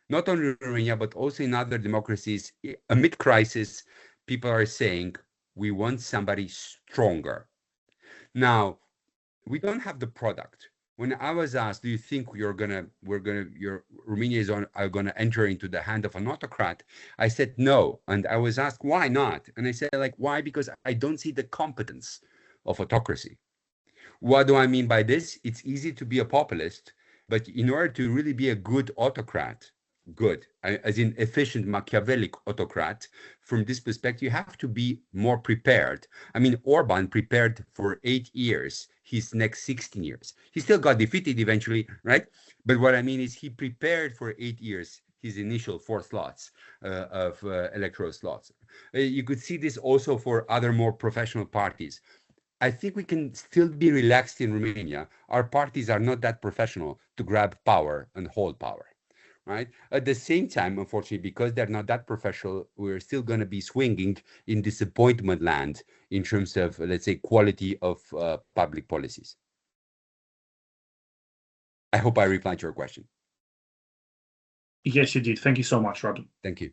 [SPEAKER 4] Not only in Romania, but also in other democracies. Amid crisis, people are saying, we want somebody stronger. Now, we don't have the product. When I was asked, do you think Romania are gonna enter into the hand of an autocrat? I said no. And I was asked, why not? And I said, why? Because I don't see the competence of autocracy. What do I mean by this? It's easy to be a populist, but in order to really be a good autocrat, as in efficient Machiavellic autocrat, from this perspective, you have to be more prepared. I mean, Orban prepared for 8 years, his next 16 years. He still got defeated eventually, right? But what I mean is he prepared for 8 years his initial 4 slots of electoral slots. You could see this also for other more professional parties. I think we can still be relaxed in Romania. Our parties are not that professional to grab power and hold power. right? At the same time, unfortunately, because they're not that professional, we're still going to be swinging in disappointment land in terms of, let's say, quality of public policies. I hope I replied to your question.
[SPEAKER 6] Yes, you did. Thank you so much, Radu.
[SPEAKER 4] Thank you.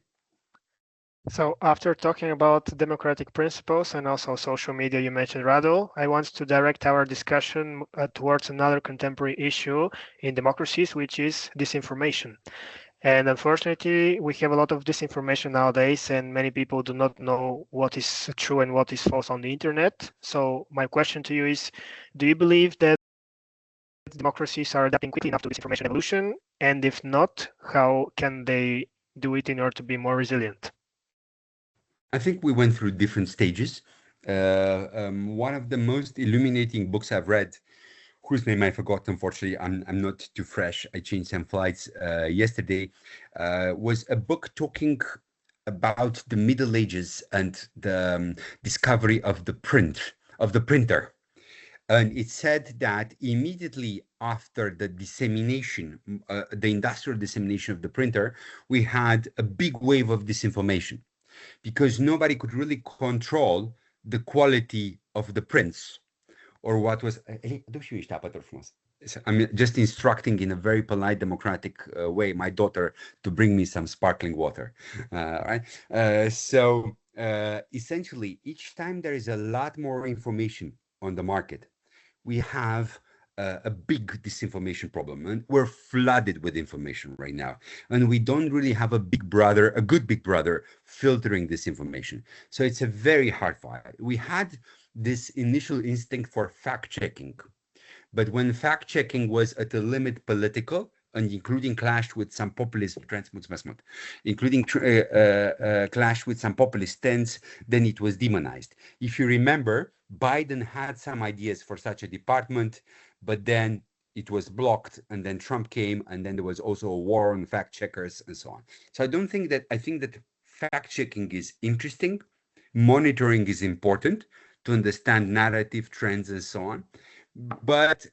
[SPEAKER 2] So after talking about democratic principles and also social media you mentioned, Radu, I want to direct our discussion towards another contemporary issue in democracies, which is disinformation. And unfortunately, we have a lot of disinformation nowadays, and many people do not know what is true and what is false on the internet. So my question to you is, do you believe that democracies are adapting quickly enough to this information evolution? And if not, how can they do it in order to be more resilient?
[SPEAKER 4] I think we went through different stages. One of the most illuminating books I've read, whose name I forgot, unfortunately, I'm not too fresh. I changed some flights yesterday, was a book talking about the Middle Ages and the discovery of the printer. And it said that immediately after the dissemination, the industrial dissemination of the printer, we had a big wave of disinformation because nobody could really control the quality of the prints or what was. I'm just instructing in a very polite, democratic way my daughter to bring me some sparkling water. Right? So essentially, each time there is a lot more information on the market, we have a big disinformation problem, and we're flooded with information right now, and we don't really have a good big brother filtering this information. So it's a very hard fight. We had this initial instinct for fact checking, but when fact checking was at a limit political, and including clashed with some populist clash with some populist tents, then it was demonized. If you remember, Biden had some ideas for such a department, but then it was blocked, and then Trump came, and then there was also a war on fact checkers and so on. So I think that fact checking is interesting, monitoring is important to understand narrative trends and so on, but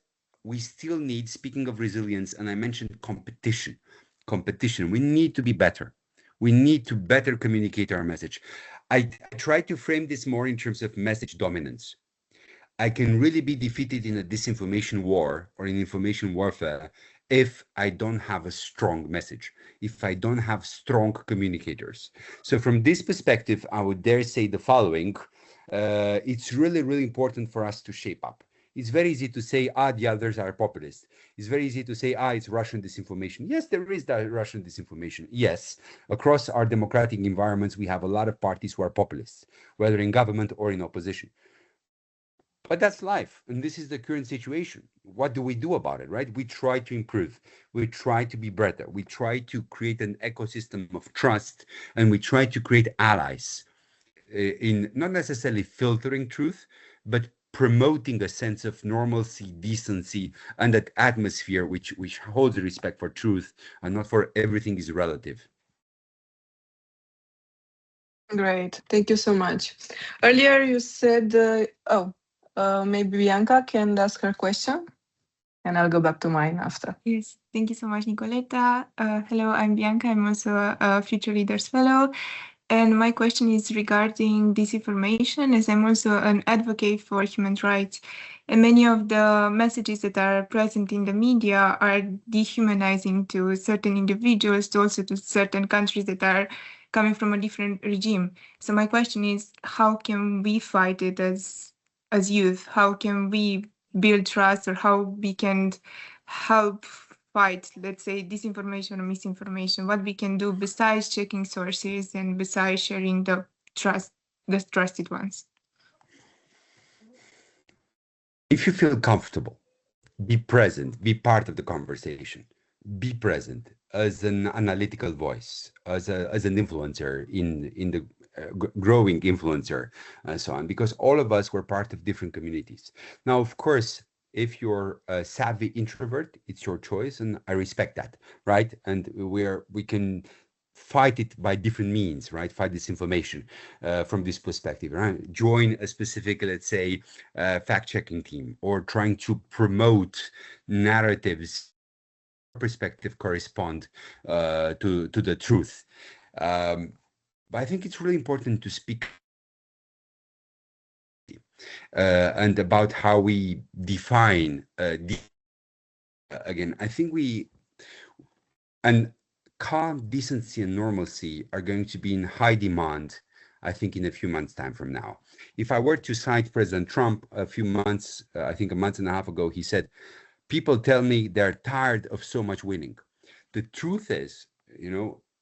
[SPEAKER 4] we still need, speaking of resilience, and I mentioned competition, we need to be better. We need to better communicate our message. I try to frame this more in terms of message dominance. I can really be defeated in a disinformation war or in information warfare if I don't have a strong message, if I don't have strong communicators. So from this perspective, I would dare say the following. It's really, really important for us to shape up. It's very easy to say, the others are populist. It's very easy to say, it's Russian disinformation. Yes, there is that Russian disinformation. Yes, across our democratic environments, we have a lot of parties who are populists, whether in government or in opposition. But that's life, and this is the current situation. What do we do about it, right? We try to improve. We try to be better. We try to create an ecosystem of trust, and we try to create allies in not necessarily filtering truth, but promoting a sense of normalcy, decency, and that atmosphere which holds respect for truth and not for everything is relative.
[SPEAKER 3] Great, thank you so much. Earlier you said, maybe Bianca can ask her question, and I'll go back to mine after.
[SPEAKER 7] Yes, thank you so much, Nicoleta. Hello, I'm Bianca. I'm also a Future Leaders Fellow. And my question is regarding disinformation, as I'm also an advocate for human rights. And many of the messages that are present in the media are dehumanizing to certain individuals, also to certain countries that are coming from a different regime. So my question is, how can we fight it as youth? How can we build trust, or how we can help fight, let's say, disinformation or misinformation? What we can do besides checking sources and besides sharing the trusted ones?
[SPEAKER 4] If you feel comfortable, be present, be part of the conversation, be present as an analytical voice, as an influencer in the growing influencer and so on, because all of us were part of different communities. Now, of course, if you're a savvy introvert, it's your choice, and I respect that, right? And we can fight it by different means, right? Fight disinformation from this perspective, right? Join a specific, let's say, fact-checking team, or trying to promote narratives perspective correspond to the truth. But I think it's really important to speak and about how we define again. I think and calm, decency, and normalcy are going to be in high demand, I think, in a few months' time from now. If I were to cite President Trump a few months, I think a month and a half ago, he said, people tell me they're tired of so much winning. The truth is,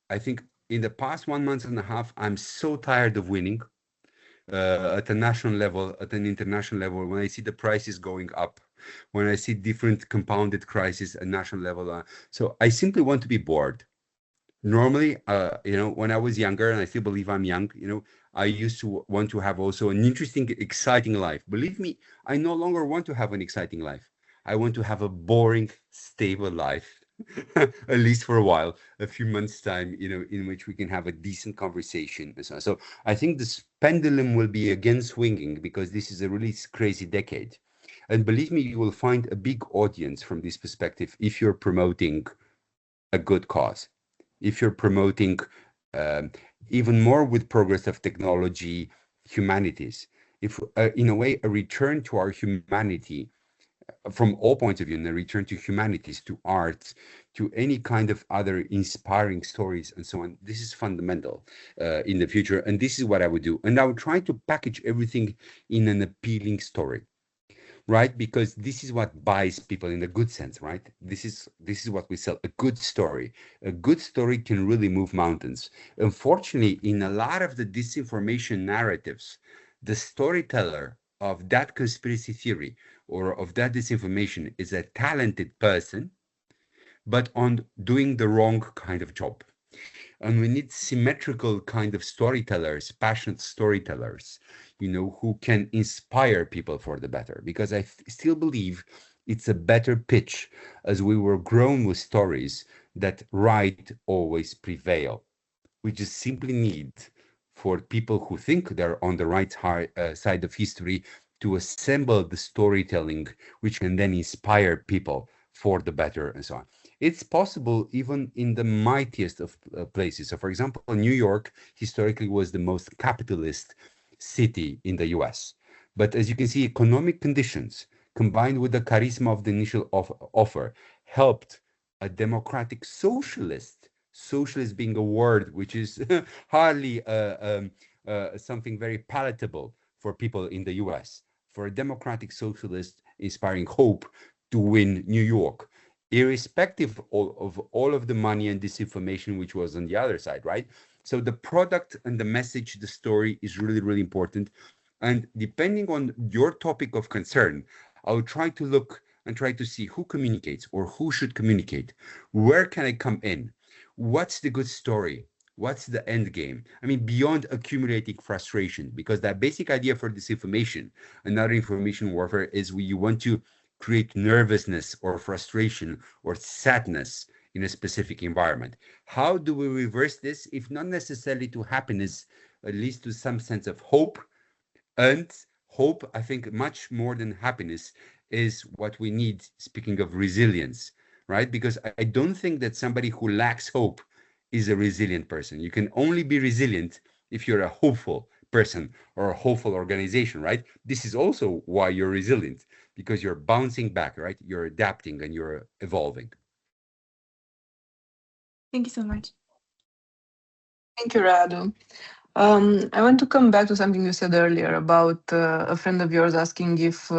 [SPEAKER 4] I think in the past 1 month and a half, I'm so tired of winning at a national level, at an international level, when I see the prices going up, when I see different compounded crises at national level. So I simply want to be bored. Normally, when I was younger, and I still believe I'm young, I used to want to have also an interesting, exciting life. Believe me, I no longer want to have an exciting life. I want to have a boring, stable life, at least for a while, a few months' time, in which we can have a decent conversation and so on. So I think this pendulum will be again swinging, because this is a really crazy decade. And believe me, you will find a big audience from this perspective if you're promoting a good cause. If you're promoting even more with progress of technology, humanities, if in a way a return to our humanity from all points of view, and a return to humanities, to arts, to any kind of other inspiring stories and so on, this is fundamental in the future. And this is what I would do. And I would try to package everything in an appealing story. Right, because this is what buys people in a good sense, right? This is what we sell: a good story. A good story can really move mountains. Unfortunately, in a lot of the disinformation narratives, the storyteller of that conspiracy theory or of that disinformation is a talented person, but on doing the wrong kind of job. And we need symmetrical kind of storytellers, passionate storytellers, who can inspire people for the better. Because I still believe it's a better pitch, as we were grown with stories, that right always prevail. We just simply need for people who think they're on the right side of history to assemble the storytelling, which can then inspire people for the better and so on. It's possible even in the mightiest of places. So, for example, New York historically was the most capitalist city in the US. But as you can see, economic conditions combined with the charisma of the initial offer helped a democratic socialist being a word which is hardly something very palatable for people in the US, for a democratic socialist inspiring hope to win New York, irrespective of all of the money and disinformation which was on the other side, right? So the product and the message, the story is really, really important. And depending on your topic of concern, I will try to look and try to see who communicates or who should communicate. Where can I come in? What's the good story? What's the end game? I mean, beyond accumulating frustration, because that basic idea for disinformation and other information warfare is you want to create nervousness or frustration or sadness in a specific environment. How do we reverse this, if not necessarily to happiness, at least to some sense of hope? And hope, I think, much more than happiness, is what we need, speaking of resilience, right? Because I don't think that somebody who lacks hope is a resilient person. You can only be resilient if you're a hopeful person or a hopeful organization, right? This is also why you're resilient, because you're bouncing back, right? You're adapting and you're evolving.
[SPEAKER 7] Thank you so much.
[SPEAKER 3] Thank you, Radu. I want to come back to something you said earlier about a friend of yours asking if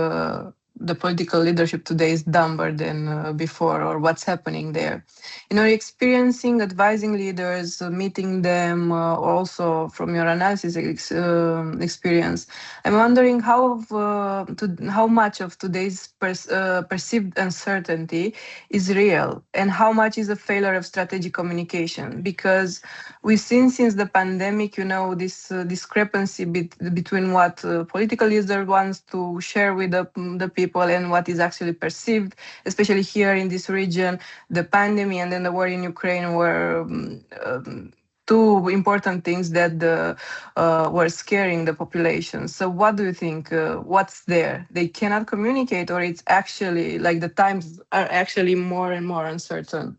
[SPEAKER 3] the political leadership today is dumber than before, or what's happening there. Experiencing, advising leaders, meeting them, also from your analysis experience, I'm wondering how much of today's perceived uncertainty is real, and how much is a failure of strategic communication. Because we've seen since the pandemic, this discrepancy between what political leader wants to share with the people and what is actually perceived, especially here in this region. The pandemic and then the war in Ukraine were two important things that were scaring the population. So what do you think? What's there? They cannot communicate, or it's actually like the times are actually more and more uncertain?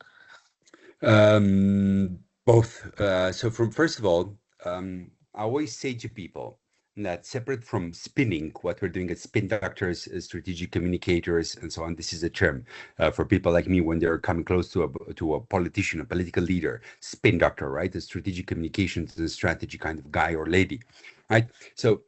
[SPEAKER 4] Both. So first of all, I always say to people that separate from spinning, what we're doing as spin doctors, as strategic communicators, and so on. This is a term for people like me when they're coming close to a politician, a political leader, spin doctor, right? A strategic communications and strategy kind of guy or lady, right? So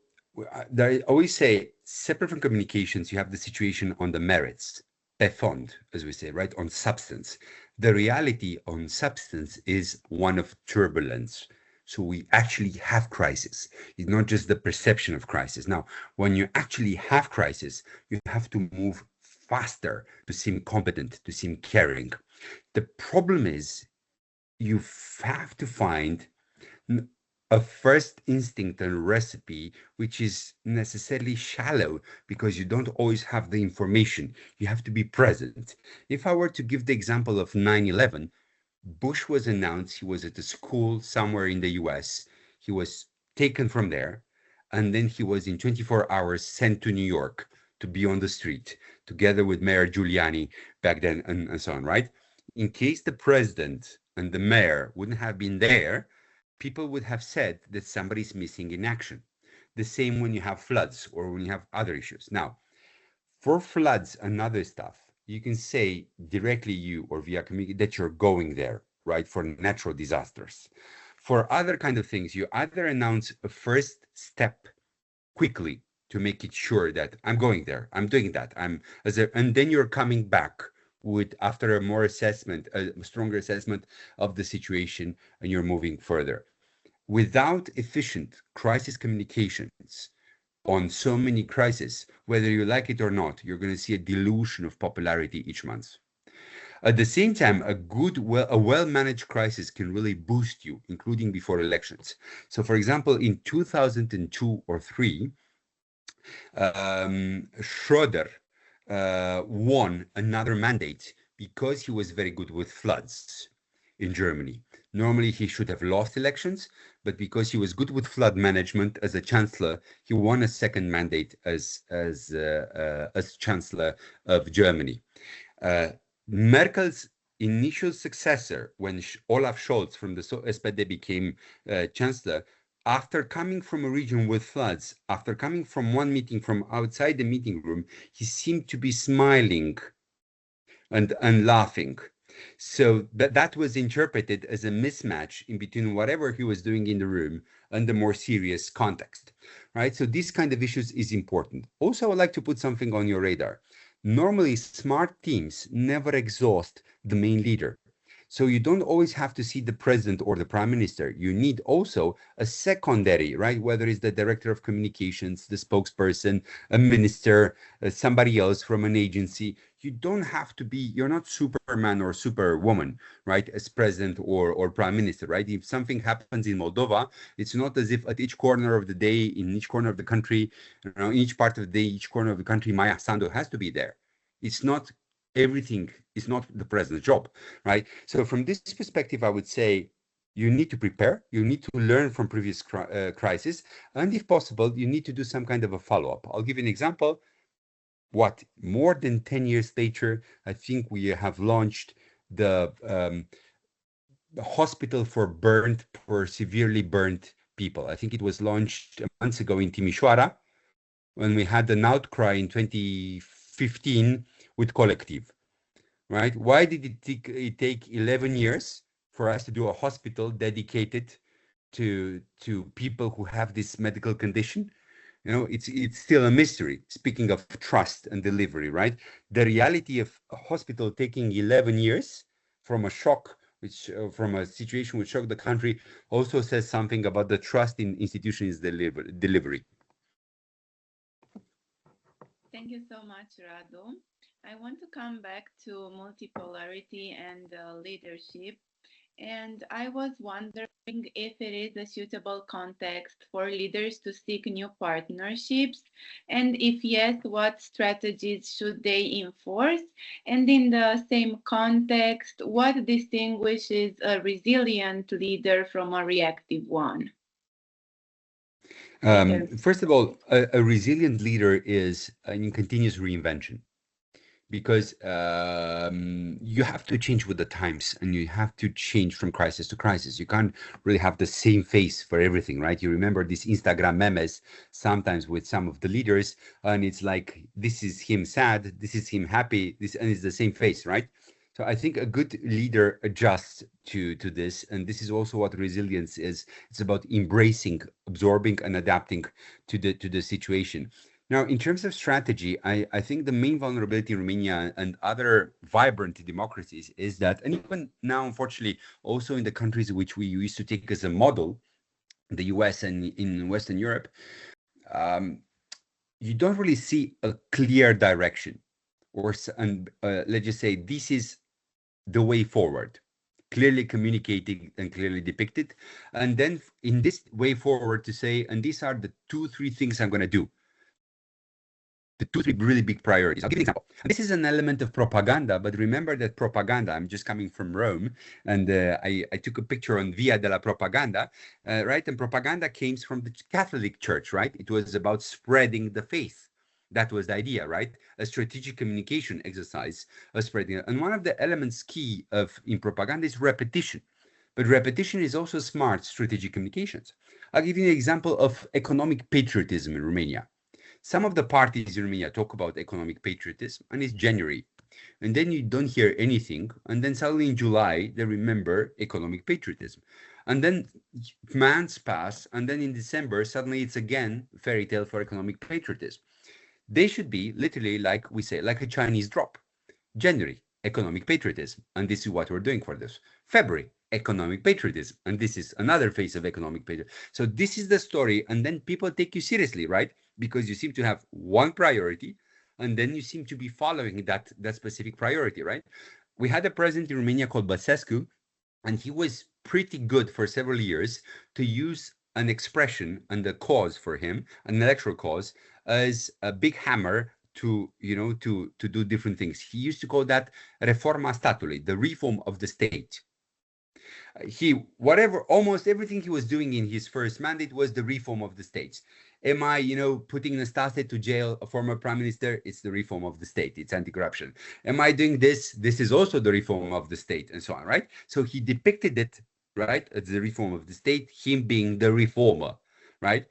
[SPEAKER 4] I always say, separate from communications, you have the situation on the merits, per fond, as we say, right? On substance. The reality on substance is one of turbulence. So we actually have crisis. It's not just the perception of crisis. Now, when you actually have crisis, you have to move faster to seem competent, to seem caring. The problem is you have to find a first instinct and recipe, which is necessarily shallow because you don't always have the information. You have to be present. If I were to give the example of 9/11, Bush was announced, he was at a school somewhere in the US. He was taken from there, and then he was in 24 hours sent to New York to be on the street together with Mayor Giuliani back then, and so on, right? In case the president and the mayor wouldn't have been there, people would have said that somebody's missing in action. The same when you have floods or when you have other issues. Now, for floods and other stuff, you can say directly you or via community that you're going there, right, for natural disasters. For other kind of things, you either announce a first step quickly to make it sure that I'm going there, I'm doing that, and then you're coming back with after a more assessment, a stronger assessment of the situation, and you're moving further. Without efficient crisis communications on so many crises, whether you like it or not, you're going to see a dilution of popularity each month. At the same time, a well-managed crisis can really boost you, including before elections. So, for example, in 2002 or 3, Schroeder won another mandate because he was very good with floods in Germany. Normally, he should have lost elections, but because he was good with flood management as a chancellor, he won a second mandate as chancellor of Germany. Merkel's initial successor, when Olaf Scholz from the SPD became chancellor, after coming from a region with floods, after coming from one meeting from outside the meeting room, he seemed to be smiling and laughing. So that was interpreted as a mismatch in between whatever he was doing in the room and the more serious context, right? So these kind of issues is important. Also, I would like to put something on your radar. Normally, smart teams never exhaust the main leader. So you don't always have to see the president or the prime minister. You need also a secondary, right? Whether it's the director of communications, the spokesperson, a minister, somebody else from an agency. You don't have to be, you're not Superman or Superwoman, right? As president or prime minister, right? If something happens in Moldova, it's not as if at each corner of the day, in each corner of the country, in each part of the day, each corner of the country, Maya Sandu has to be there. It's not everything is not the president's job, right? So from this perspective, I would say you need to prepare, you need to learn from previous crises, and if possible, you need to do some kind of a follow-up. I'll give you an example. More than 10 years later, I think we have launched the hospital for severely burnt people. I think it was launched months ago in Timișoara when we had an outcry in 2015 with Collective, right? Why did it take 11 years for us to do a hospital dedicated to people who have this medical condition? You know, it's still a mystery. Speaking of trust and delivery, right? The reality of a hospital taking 11 years from a shock, from a situation which shocked the country, also says something about the trust in institutions delivery.
[SPEAKER 1] Thank you so much, Radu. I want to come back to multipolarity and leadership. And I was wondering if it is a suitable context for leaders to seek new partnerships, and if yes, what strategies should they enforce? And in the same context, what distinguishes a resilient leader from a reactive one?
[SPEAKER 4] First of all, a resilient leader is in continuous reinvention, because you have to change with the times, and you have to change from crisis to crisis. You can't really have the same face for everything, right? You remember these Instagram memes sometimes with some of the leaders, and it's like, this is him sad, this is him happy, and it's the same face, right? So I think a good leader adjusts to this, and this is also what resilience is. It's about embracing, absorbing, and adapting to the situation. Now, in terms of strategy, I think the main vulnerability in Romania and other vibrant democracies is that, and even now, unfortunately, also in the countries which we used to take as a model, the US and in Western Europe, you don't really see a clear direction, or let's just say this is the way forward, clearly communicated and clearly depicted. And then in this way forward to say, and these are the 2-3 things I'm going to do. The 2-3 really big priorities. I'll give you an example. This is an element of propaganda, but remember that propaganda, I'm just coming from Rome, and I took a picture on Via della Propaganda, right? And propaganda came from the Catholic Church, right? It was about spreading the faith. That was the idea, right? A strategic communication exercise of spreading it. And one of the elements key in propaganda is repetition. But repetition is also smart strategic communications. I'll give you an example of economic patriotism in Romania. Some of the parties in Romania talk about economic patriotism, and it's January. And then you don't hear anything. And then suddenly in July, they remember economic patriotism. And then months pass. And then in December, suddenly it's again a fairy tale for economic patriotism. They should be literally, like we say, like a Chinese drop. January, economic patriotism. And this is what we're doing for this. February, economic patriotism. And this is another phase of economic patriotism. So this is the story. And then people take you seriously, right? Because you seem to have one priority, and then you seem to be following that specific priority, right? We had a president in Romania called Băsescu, and he was pretty good for several years to use an expression and a cause for him, an electoral cause, as a big hammer to do different things. He used to call that reforma statului, the reform of the state. Almost everything he was doing in his first mandate was the reform of the states. Am I, putting Năstase to jail, a former prime minister? It's the reform of the state. It's anti-corruption. Am I doing this? This is also the reform of the state, and so on, right? So he depicted it, right, as the reform of the state, him being the reformer, right?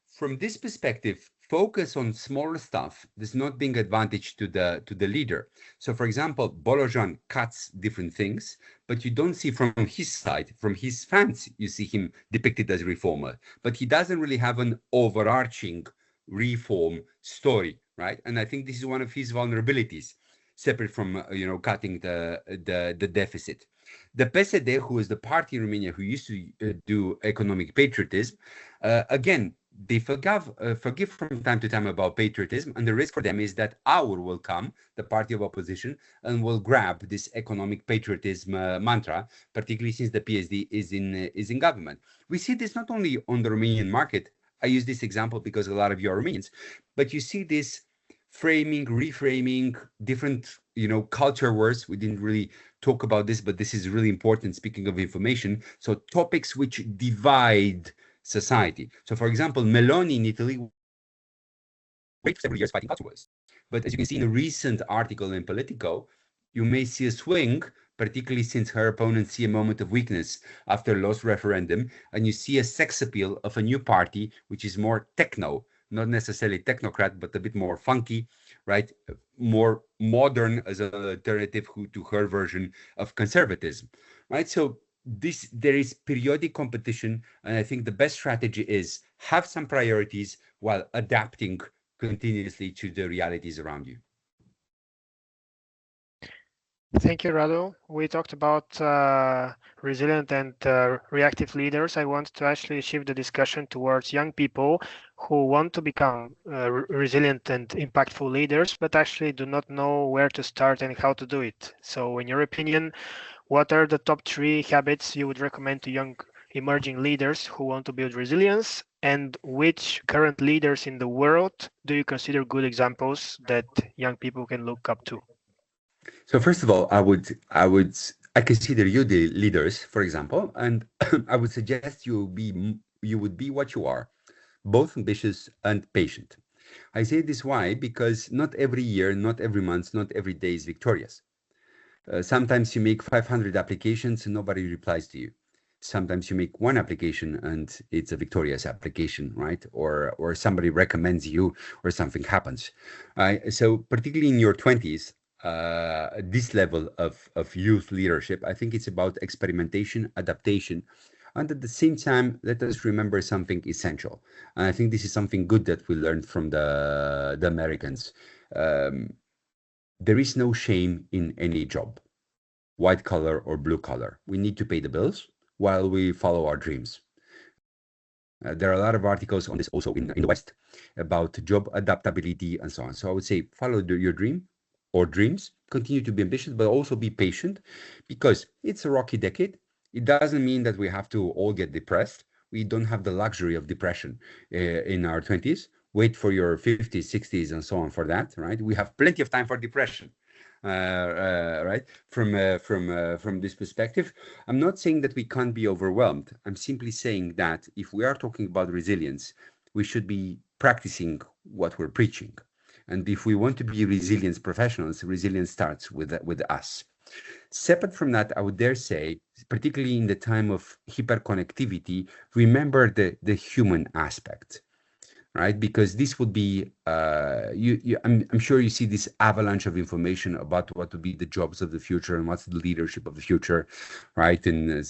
[SPEAKER 4] From this perspective, focus on smaller stuff does not bring advantage to the leader. So, for example, Bolojan cuts different things, but you don't see from his side, from his fans, you see him depicted as reformer. But he doesn't really have an overarching reform story, right? And I think this is one of his vulnerabilities, separate from cutting the deficit. The PSD, who is the party in Romania who used to do economic patriotism, again, they forgive from time to time about patriotism, and the risk for them is that AUR will come, the party of opposition, and will grab this economic patriotism mantra, particularly since the PSD is in government. We see this not only on the Romanian market. I use this example because a lot of you are Romanians, but you see this framing, reframing, different culture wars. We didn't really talk about this, but this is really important, speaking of information. So topics which divide society. So, for example, Meloni in Italy waited several years fighting culture wars. But as you can see in a recent article in Politico, you may see a swing, particularly since her opponents see a moment of weakness after a lost referendum, and you see a sex appeal of a new party, which is more techno, not necessarily technocrat, but a bit more funky, right? More modern as an alternative to her version of conservatism, right? So there is periodic competition, and I think the best strategy is have some priorities while adapting continuously to the realities around you.
[SPEAKER 2] Thank you, Radu. We talked about resilient and reactive leaders. I want to actually shift the discussion towards young people who want to become resilient and impactful leaders, but actually do not know where to start and how to do it. So in your opinion, what are the top 3 habits you would recommend to young emerging leaders who want to build resilience, and which current leaders in the world do you consider good examples that young people can look up to?
[SPEAKER 4] So first of all, I consider you the leaders, for example, and I would suggest you would be what you are, both ambitious and patient. I say this why? Because not every year, not every month, not every day is victorious. Sometimes you make 500 applications and nobody replies to you. Sometimes you make one application and it's a victorious application, right? Or somebody recommends you or something happens. So particularly in your 20s, this level of youth leadership, I think it's about experimentation, adaptation, and at the same time, let us remember something essential. And I think this is something good that we learned from the Americans. There is no shame in any job, white collar or blue collar. We need to pay the bills while we follow our dreams. There are a lot of articles on this also in the West about job adaptability and so on. So I would say follow your dream or dreams, continue to be ambitious, but also be patient, because it's a rocky decade. It doesn't mean that we have to all get depressed. We don't have the luxury of depression in our 20s. Wait for your 50s, 60s, and so on for that, right? We have plenty of time for depression, right? From this perspective, I'm not saying that we can't be overwhelmed. I'm simply saying that if we are talking about resilience, we should be practicing what we're preaching. And if we want to be resilience professionals, resilience starts with us. Separate from that, I would dare say, particularly in the time of hyperconnectivity, remember the human aspect, right? Because this would be, I'm sure you see this avalanche of information about what would be the jobs of the future and what's the leadership of the future, right? And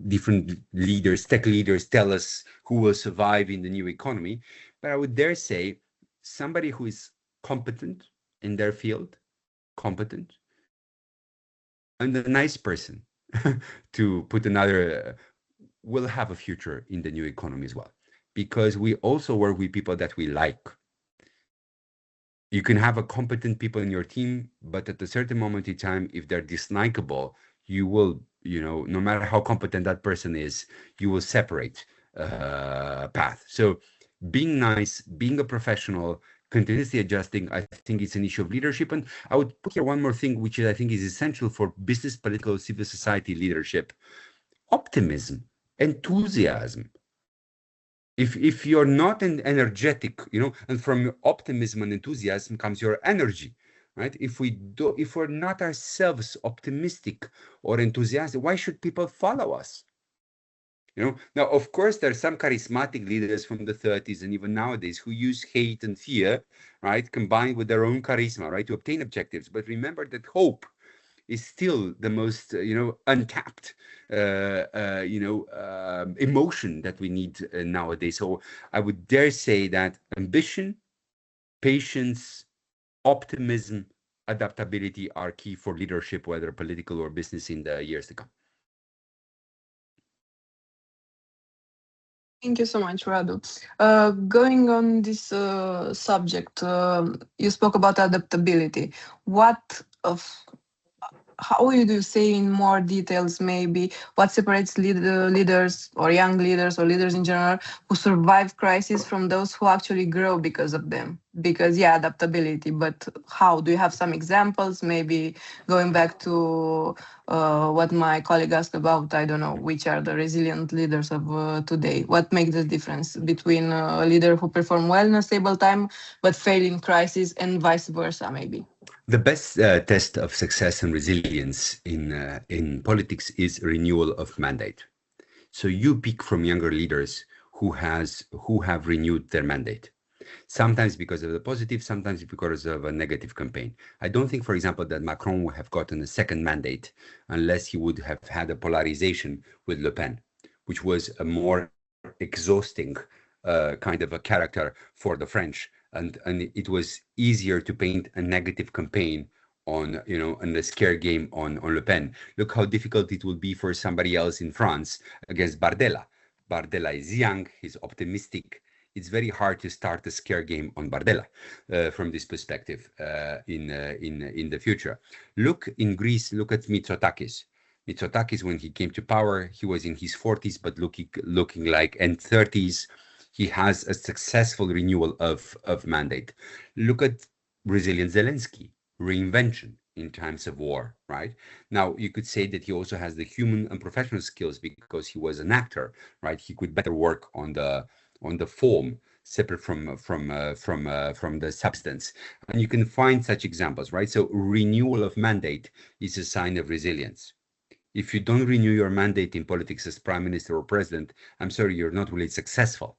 [SPEAKER 4] different leaders, tech leaders tell us who will survive in the new economy. But I would dare say somebody who is competent in their field, competent, and a nice person, to put another, will have a future in the new economy as well. Because we also work with people that we like. You can have a competent people in your team, but at a certain moment in time, if they're dislikable, you will, no matter how competent that person is, you will separate path. So being nice, being a professional, continuously adjusting, I think it's an issue of leadership. And I would put here one more thing, which I think is essential for business, political, civil society leadership: optimism, enthusiasm. If you're not energetic, and from your optimism and enthusiasm comes your energy, right? If we're not ourselves optimistic or enthusiastic, why should people follow us? Now, of course, there are some charismatic leaders from the 30s and even nowadays who use hate and fear, right, combined with their own charisma, right, to obtain objectives. But remember that hope is still the most, untapped, emotion that we need nowadays. So I would dare say that ambition, patience, optimism, adaptability are key for leadership, whether political or business, in the years to come.
[SPEAKER 3] Thank you so much, Radu. Going on this subject, you spoke about adaptability. How would you say in more details, maybe, what separates leaders or young leaders or leaders in general who survive crises from those who actually grow because of them? Because, yeah, adaptability, but how? Do you have some examples? Maybe going back to what my colleague asked about, I don't know, which are the resilient leaders of today? What makes the difference between a leader who perform well in a stable time but fail in crisis, and vice versa, maybe?
[SPEAKER 4] The best test of success and resilience in politics is renewal of mandate. So you pick from younger leaders who have renewed their mandate. Sometimes because of the positive, sometimes because of a negative campaign. I don't think, for example, that Macron would have gotten a second mandate unless he would have had a polarization with Le Pen, which was a more exhausting kind of a character for the French. And it was easier to paint a negative campaign on, on the scare game on Le Pen. Look how difficult it will be for somebody else in France against Bardella. Bardella is young, he's optimistic. It's very hard to start a scare game on Bardella from this perspective in the future. Look in Greece, look at Mitsotakis. Mitsotakis, when he came to power, he was in his 40s, but looking like in 30s. He has a successful renewal of mandate. Look at resilient Zelensky, reinvention in times of war, right? Now, you could say that he also has the human and professional skills because he was an actor, right? He could better work on the form, separate from the substance. And you can find such examples, right? So renewal of mandate is a sign of resilience. If you don't renew your mandate in politics as prime minister or president, I'm sorry, you're not really successful.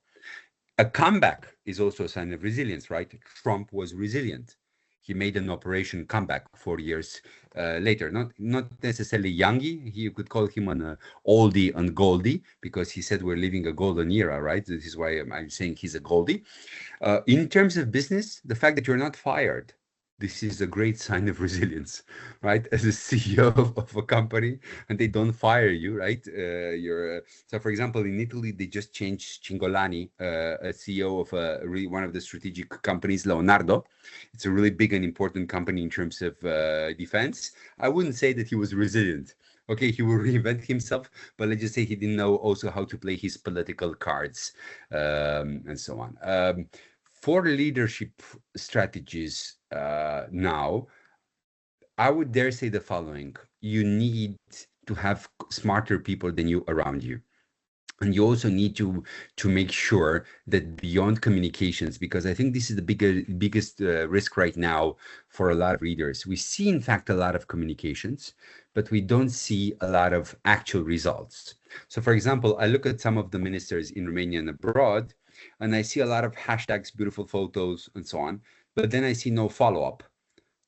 [SPEAKER 4] A comeback is also a sign of resilience, right? Trump was resilient. He made an operation comeback 4 years later. Not necessarily youngie. You could call him an oldie and goldie because he said we're living a golden era, right? This is why I'm saying he's a goldie. In terms of business, the fact that you're not fired, this is a great sign of resilience, right? As a CEO of a company and they don't fire you, right? So, for example, in Italy, they just changed Cingolani, a CEO of one of the strategic companies, Leonardo. It's a really big and important company in terms of defense. I wouldn't say that he was resilient. Okay, he will reinvent himself, but let's just say he didn't know also how to play his political cards and so on. For leadership strategies now, I would dare say the following. You need to have smarter people than you around you. And you also need to make sure that beyond communications, because I think this is the biggest risk right now for a lot of leaders. We see, in fact, a lot of communications, but we don't see a lot of actual results. So, for example, I look at some of the ministers in Romania and abroad, and I see a lot of hashtags, beautiful photos, and so on. But then I see no follow-up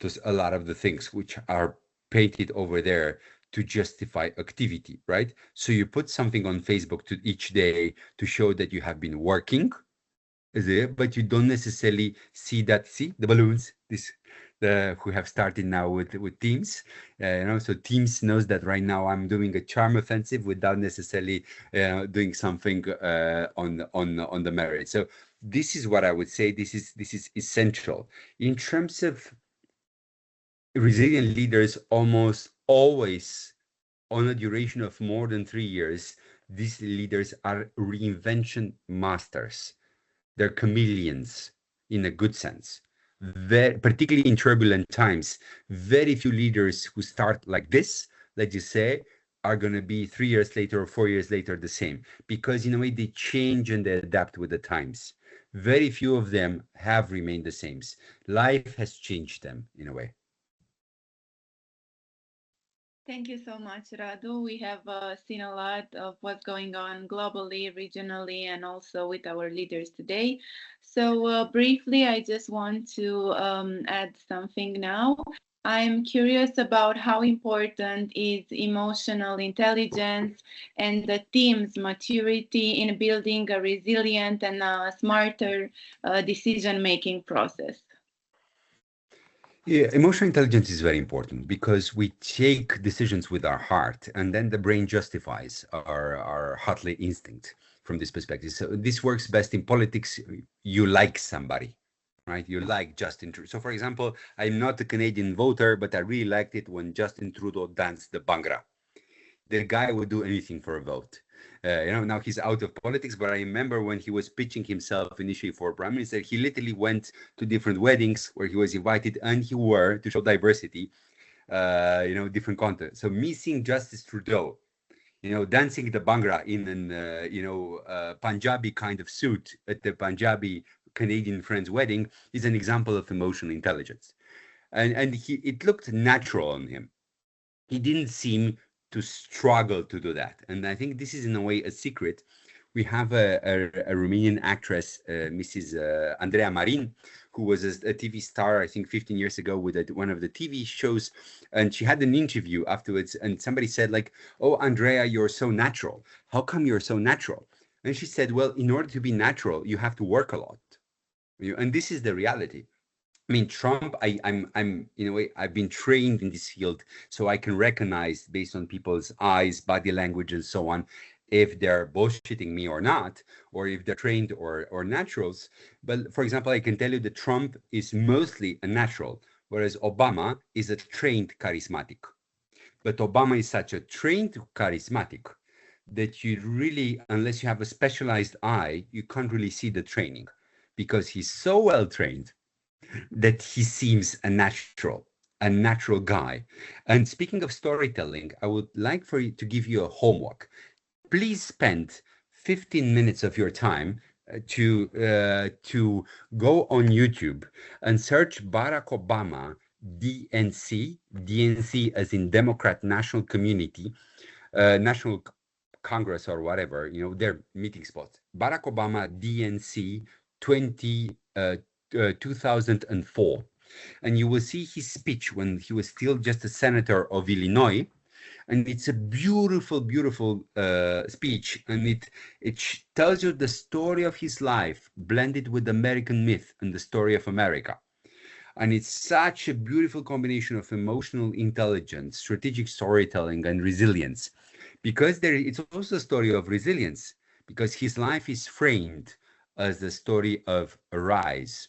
[SPEAKER 4] to a lot of the things which are painted over there to justify activity, right? So you put something on Facebook each day to show that you have been working, but you don't necessarily see that. See the balloons, who have started now with Teams. So Teams knows that right now I'm doing a charm offensive without necessarily doing something on the merit. So this is what I would say. This is essential in terms of resilient leaders. Almost always, on a duration of more than 3 years, these leaders are reinvention masters. They're chameleons in a good sense. Particularly in turbulent times, very few leaders who start like this, let's just say, are going to be 3 years later or 4 years later the same, because in a way they change and they adapt with the times. Very few of them have remained the same. Life has changed them in a way.
[SPEAKER 1] Thank you so much, Radu. We have seen a lot of what's going on globally, regionally, and also with our leaders today. So briefly, I just want to add something now. I'm curious about how important is emotional intelligence and the team's maturity in building a resilient and smarter decision-making process.
[SPEAKER 4] Yeah, emotional intelligence is very important because we take decisions with our heart, and then the brain justifies our heartly instinct from this perspective. So this works best in politics. You like somebody, right? You like Justin Trudeau. So, for example, I'm not a Canadian voter, but I really liked it when Justin Trudeau danced the Bhangra. The guy would do anything for a vote. Now he's out of politics, but I remember when he was pitching himself initially for prime minister, he literally went to different weddings where he was invited, and he wore, to show diversity, different content. So me seeing Justice Trudeau, dancing the Bhangra in an Punjabi kind of suit at the Punjabi Canadian friend's wedding is an example of emotional intelligence, and it looked natural on him. He didn't seem to struggle to do that. And I think this is in a way a secret. We have a Romanian actress, Mrs. Andrei Marin, who was a TV star, I think 15 years ago with one of the TV shows. And she had an interview afterwards and somebody said like, "Oh, Andrea, you're so natural. How come you're so natural?" And she said, "Well, in order to be natural, you have to work a lot." And this is the reality. I mean, Trump, I'm in a way, I've been trained in this field, so I can recognize based on people's eyes, body language, and so on, if they're bullshitting me or not, or if they're trained or naturals. But for example, I can tell you that Trump is mostly a natural, whereas Obama is a trained charismatic. But Obama is such a trained charismatic that you really, unless you have a specialized eye, you can't really see the training, because he's so well trained that he seems a natural guy. And speaking of storytelling, I would like for you to give you a homework. Please spend 15 minutes of your time to go on YouTube and search Barack Obama DNC as in Democrat National Community, National Congress or whatever, you know, their meeting spots. Barack Obama DNC 2004. And you will see his speech when he was still just a senator of Illinois. And it's a beautiful, beautiful speech. And it tells you the story of his life blended with American myth and the story of America. And it's such a beautiful combination of emotional intelligence, strategic storytelling, and resilience. Because it's also a story of resilience, because his life is framed as the story of a rise,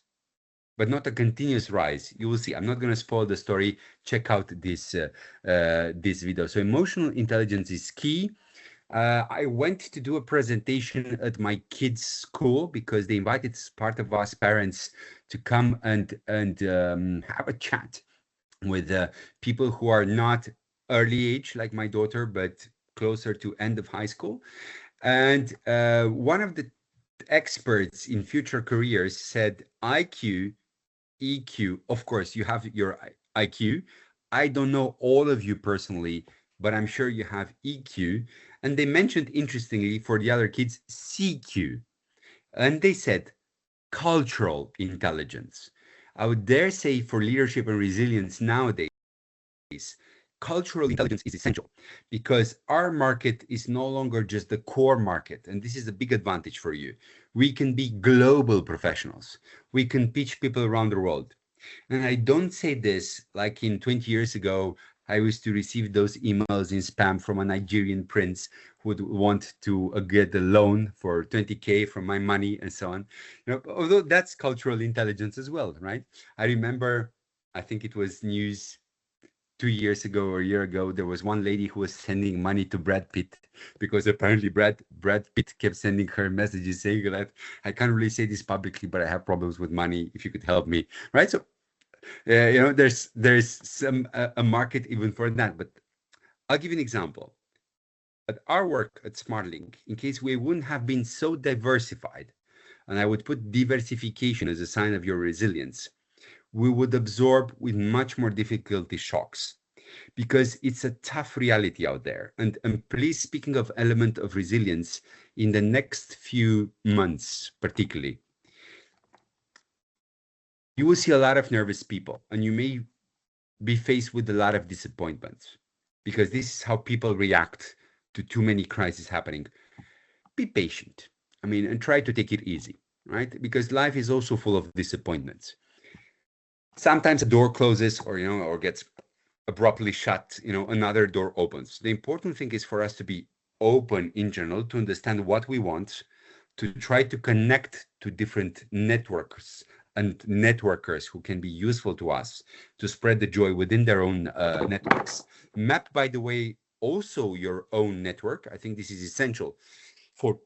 [SPEAKER 4] but not a continuous rise. You will see. I'm not going to spoil the story. Check out this video. So emotional intelligence is key. I went to do a presentation at my kids' school because they invited part of us parents to come and have a chat with people who are not early age like my daughter, but closer to end of high school. And one of the experts in future careers said IQ, EQ. Of course, you have your IQ. I don't know all of you personally, but I'm sure you have EQ. And they mentioned, interestingly, for the other kids, CQ. And they said cultural intelligence. I would dare say for leadership and resilience nowadays, cultural intelligence is essential, because our market is no longer just the core market. And this is a big advantage for you. We can be global professionals. We can pitch people around the world. And I don't say this like in 20 years ago, I used to receive those emails in spam from a Nigerian prince who would want to get a loan for 20K from my money and so on. You know, although that's cultural intelligence as well, right? I remember, I think it was news 2 years ago or a year ago, there was one lady who was sending money to Brad Pitt because apparently Brad Pitt kept sending her messages saying that, I can't really say this publicly, but I have problems with money. If you could help me, right? So, you know, there's some a market even for that. But I'll give you an example. At our work at Smartlink, in case we wouldn't have been so diversified, and I would put diversification as a sign of your resilience, we would absorb with much more difficulty shocks, because it's a tough reality out there. And please, speaking of element of resilience, in the next few months, particularly, you will see a lot of nervous people, and you may be faced with a lot of disappointments, because this is how people react to too many crises happening. Be patient. I mean, and try to take it easy, right? Because life is also full of disappointments. Sometimes a door closes, or, you know, or gets abruptly shut, you know, another door opens. The important thing is for us to be open in general, to understand what we want, to try to connect to different networks and networkers who can be useful to us to spread the joy within their own networks. Map, by the way, also your own network. I think this is essential for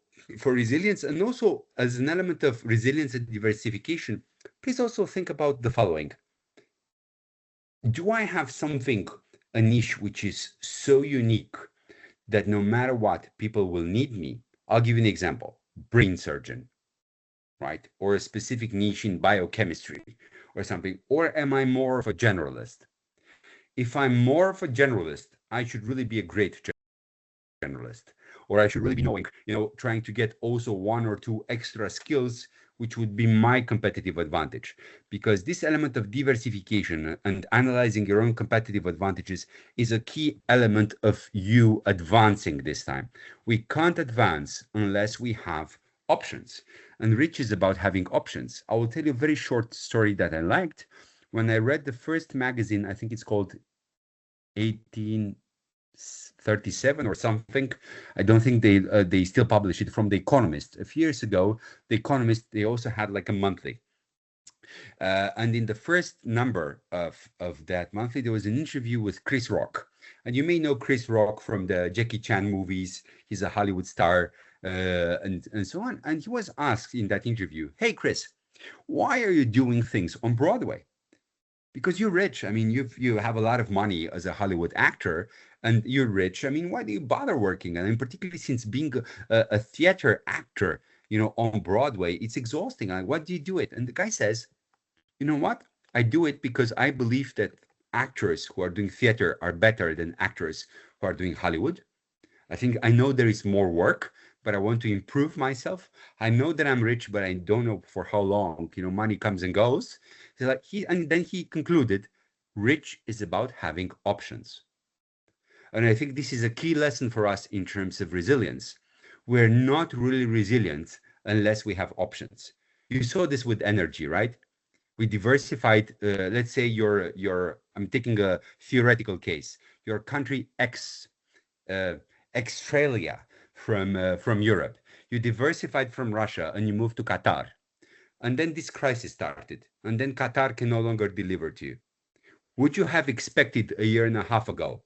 [SPEAKER 4] resilience, and also as an element of resilience and diversification. Please also think about the following. Do I have something, a niche, which is so unique that no matter what, people will need me? I'll give you an example. Brain surgeon, right? Or a specific niche in biochemistry or something. Or am I more of a generalist? If I'm more of a generalist, I should really be a great generalist. Or I should really be knowing, you know, trying to get also 1 or 2 extra skills, which would be my competitive advantage. Because this element of diversification and analyzing your own competitive advantages is a key element of you advancing this time. We can't advance unless we have options. And Rich is about having options. I will tell you a very short story that I liked. When I read the first magazine, I think it's called 1837 or something. I don't think they still publish it, from The Economist. A few years ago, The Economist, they also had like a monthly. And in the first number of that monthly, there was an interview with Chris Rock. And you may know Chris Rock from the Jackie Chan movies. He's a Hollywood star, and so on. And he was asked in that interview, "Hey, Chris, why are you doing things on Broadway? Because you're rich. I mean, you have a lot of money as a Hollywood actor, and you're rich. I mean, why do you bother working? And particularly since being a theater actor, you know, on Broadway, it's exhausting. Like, why do you do it?" And the guy says, "You know what? I do it because I believe that actors who are doing theater are better than actors who are doing Hollywood. I know there is more work, but I want to improve myself. I know that I'm rich, but I don't know for how long. You know, money comes and goes." So like and then he concluded, rich is about having options. And I think this is a key lesson for us in terms of resilience. We're not really resilient unless we have options. You saw this with energy, right? We diversified, let's say I'm taking a theoretical case, your country Australia from Europe. You diversified from Russia and you moved to Qatar. And then this crisis started. And then Qatar can no longer deliver to you. Would you have expected a year and a half ago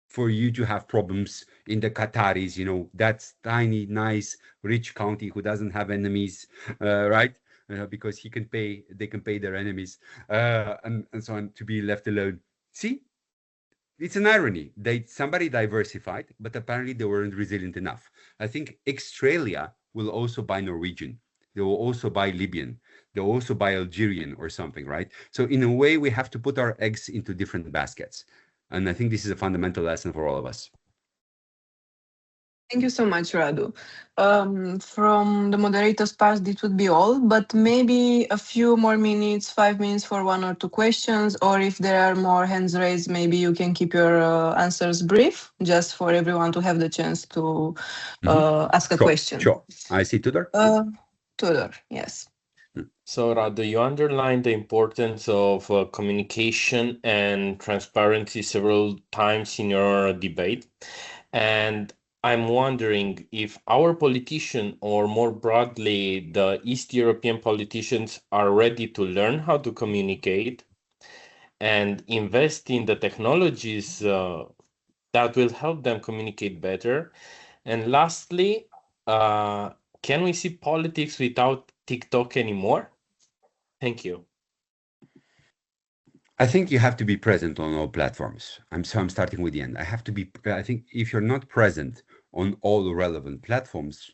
[SPEAKER 4] for you to have problems in the Qataris, you know, that's tiny, nice, rich country who doesn't have enemies, right? Because they can pay their enemies, and so on, to be left alone. See, it's an irony. Somebody diversified, but apparently they weren't resilient enough. I think Australia will also buy Norwegian. They will also buy Libyan. They'll also buy Algerian or something, right? So in a way, we have to put our eggs into different baskets. And I think this is a fundamental lesson for all of us.
[SPEAKER 3] Thank you so much, Radu. From the moderator's part, this would be all, but maybe a few more minutes, 5 minutes for 1 or 2 questions, or if there are more hands raised, maybe you can keep your answers brief, just for everyone to have the chance to ask a question.
[SPEAKER 4] Sure. I see Tudor.
[SPEAKER 3] Tudor, yes.
[SPEAKER 8] So, Radu, you underlined the importance of communication and transparency several times in your debate. And I'm wondering if our politicians, or more broadly, the East European politicians, are ready to learn how to communicate and invest in the technologies that will help them communicate better. And lastly, can we see politics without TikTok anymore? Thank you.
[SPEAKER 4] I think you have to be present on all platforms. I'm starting with the end. I think if you're not present on all the relevant platforms,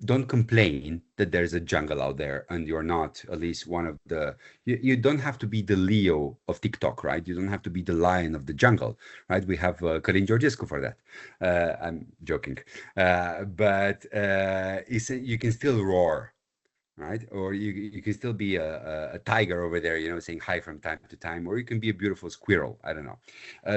[SPEAKER 4] don't complain that there's a jungle out there and you're not at least one of the, you don't have to be the Leo of TikTok, right? You don't have to be the lion of the jungle, right? We have Călin Georgescu for that. I'm joking. But you can still roar, right? Or you can still be a tiger over there, you know, saying hi from time to time, or you can be a beautiful squirrel. I don't know.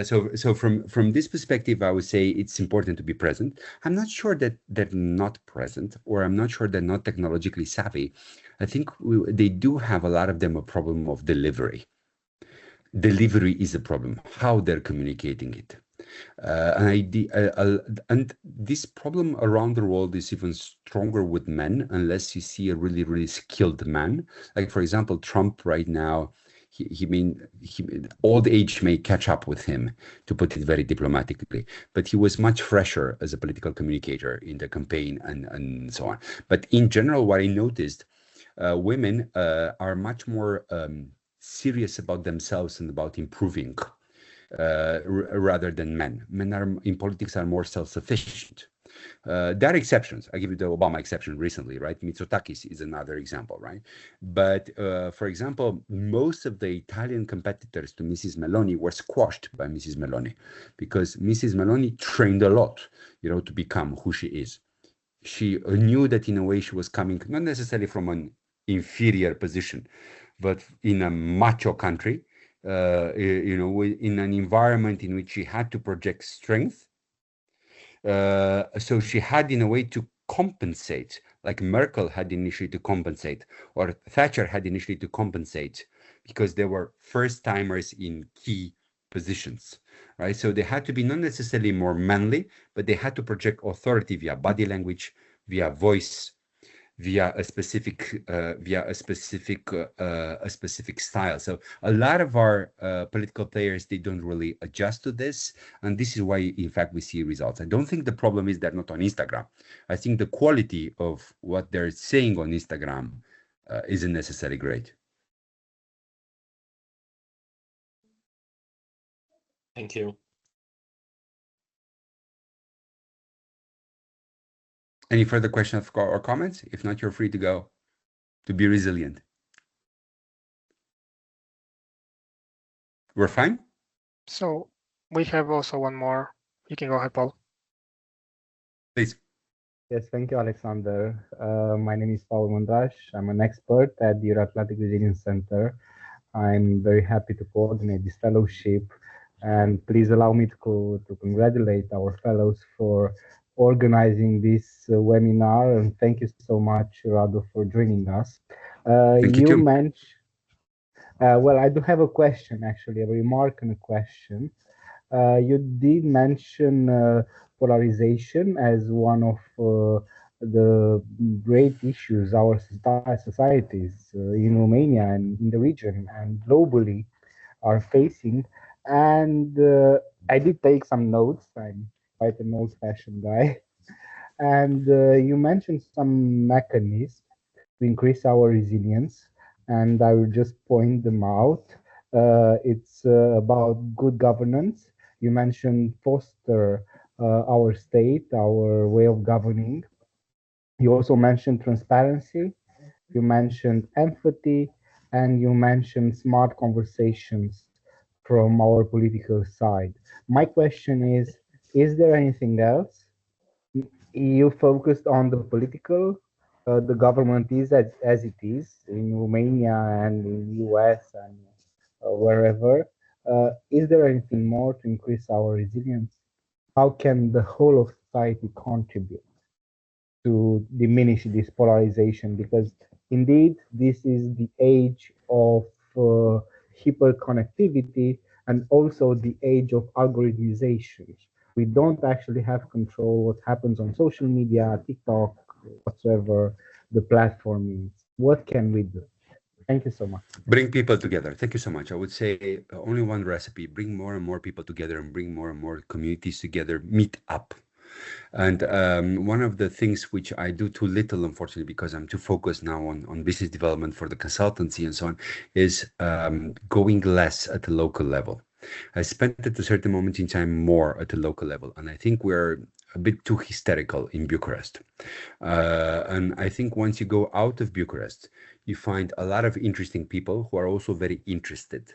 [SPEAKER 4] So from this perspective, I would say it's important to be present. I'm not sure that they're not present, or I'm not sure they're not technologically savvy. I think they do have, a lot of them, a problem of delivery. Delivery is a problem, how they're communicating it. And this problem around the world is even stronger with men, unless you see a really, really skilled man. Like, for example, Trump right now, old age may catch up with him, to put it very diplomatically, but he was much fresher as a political communicator in the campaign and so on. But in general, what I noticed, women are much more serious about themselves and about improving, rather than men. Men in politics are more self-sufficient. There are exceptions. I give you the Obama exception recently, right? Mitsotakis is another example, right? But for example, most of the Italian competitors to Mrs. Meloni were squashed by Mrs. Meloni, because Mrs. Meloni trained a lot, you know, to become who she is. She knew that in a way she was coming not necessarily from an inferior position, but in a macho country, you know, in an environment in which she had to project strength. So she had, in a way, to compensate, like Merkel had initially to compensate, or Thatcher had initially to compensate, because they were first-timers in key positions, right? So they had to be not necessarily more manly, but they had to project authority via body language, via voice, via a specific style. So a lot of our political players, they don't really adjust to this, and this is why, in fact, we see results. I don't think the problem is they're not on Instagram. I think the quality of what they're saying on Instagram isn't necessarily great.
[SPEAKER 8] Thank you.
[SPEAKER 4] Any further questions or comments? If not, you're free to go. To be resilient. We're fine?
[SPEAKER 2] So we have also one more. You can go ahead, Paul.
[SPEAKER 4] Please.
[SPEAKER 9] Yes, thank you, Alexander. My name is Paul Mondraș. I'm an expert at the Euro-Atlantic Resilience Center. I'm very happy to coordinate this fellowship, and please allow me to congratulate our fellows for organizing this webinar, and thank you so much, Radu, for joining us. You mentioned, well, I do have a question, actually, a remark and a question. You did mention polarization as one of the great issues our societies in Romania and in the region and globally are facing. And I did take some notes. I'm quite an old-fashioned guy. And you mentioned some mechanisms to increase our resilience, and I will just point them out. It's about good governance. You mentioned foster our state, our way of governing. You also mentioned transparency. You mentioned empathy, and you mentioned smart conversations from our political side. My question is there anything else? You focused on the political. The government is as it is in Romania and in US and wherever. Is there anything more to increase our resilience? How can the whole of society contribute to diminish this polarization? Because indeed, this is the age of hyperconnectivity and also the age of algorithmization. We don't actually have control what happens on social media, TikTok, whatsoever the platform is. What can we do? Thank you so much.
[SPEAKER 4] Bring people together. Thank you so much. I would say only one recipe: bring more and more people together and bring more and more communities together. Meet up. And one of the things which I do too little, unfortunately, because I'm too focused now on business development for the consultancy and so on, is going less at the local level. I spent at a certain moment in time more at the local level, and I think we're a bit too hysterical in Bucharest. And I think once you go out of Bucharest, you find a lot of interesting people who are also very interested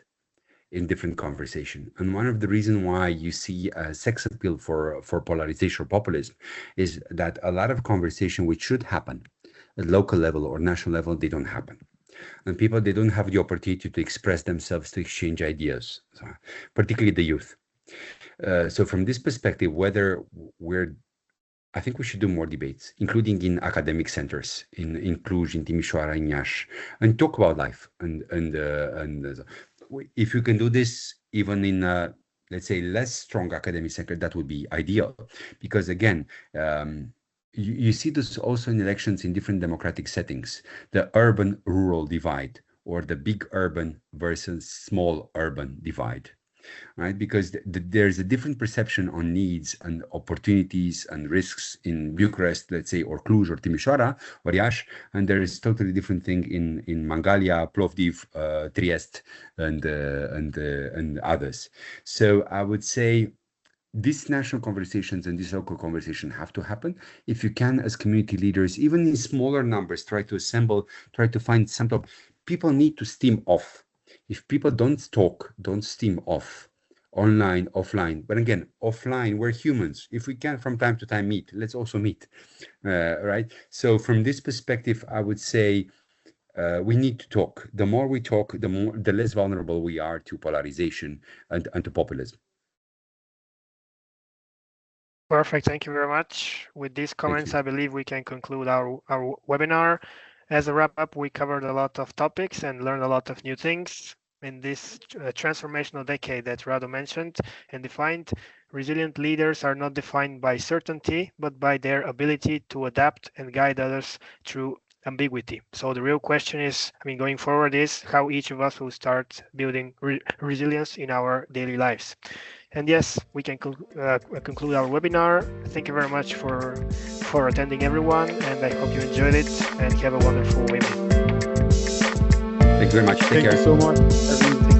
[SPEAKER 4] in different conversation. And one of the reasons why you see a sex appeal for polarization or populism is that a lot of conversation which should happen at local level or national level, they don't happen. And people, they don't have the opportunity to express themselves, to exchange ideas, so, particularly the youth. So from this perspective, I think we should do more debates, including in academic centers, in Cluj, in Timișoara, in Iași, and talk about life. And if you can do this even in, let's say, less strong academic sector, that would be ideal. Because again, you see this also in elections in different democratic settings, the urban-rural divide, or the big urban versus small urban divide. Right, because there's a different perception on needs and opportunities and risks in Bucharest, let's say, or Cluj, or Timișoara, or Iași, and there is totally different thing in Mangalia, Plovdiv, Trieste, and others. So I would say these national conversations and these local conversations have to happen. If you can, as community leaders, even in smaller numbers, try to assemble, try to find some top. People need to steam off. If people don't talk, don't steam off, online, offline. But again, offline, we're humans. If we can from time to time meet, let's also meet, right? So from this perspective, I would say we need to talk. The more we talk, the less vulnerable we are to polarization and to populism.
[SPEAKER 2] Perfect. Thank you very much. With these comments, I believe we can conclude our webinar. As a wrap-up, we covered a lot of topics and learned a lot of new things. In this transformational decade that Radu mentioned and defined, resilient leaders are not defined by certainty, but by their ability to adapt and guide others through ambiguity. So the real question is, going forward is how each of us will start building resilience in our daily lives. And yes, we can conclude our webinar. Thank you very much for attending, everyone, and I hope you enjoyed it and have a wonderful evening.
[SPEAKER 4] Thank you very much. Take care.
[SPEAKER 5] Thank you so much.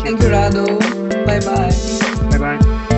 [SPEAKER 3] Thank you, Radu. Bye-bye.
[SPEAKER 2] Bye-bye.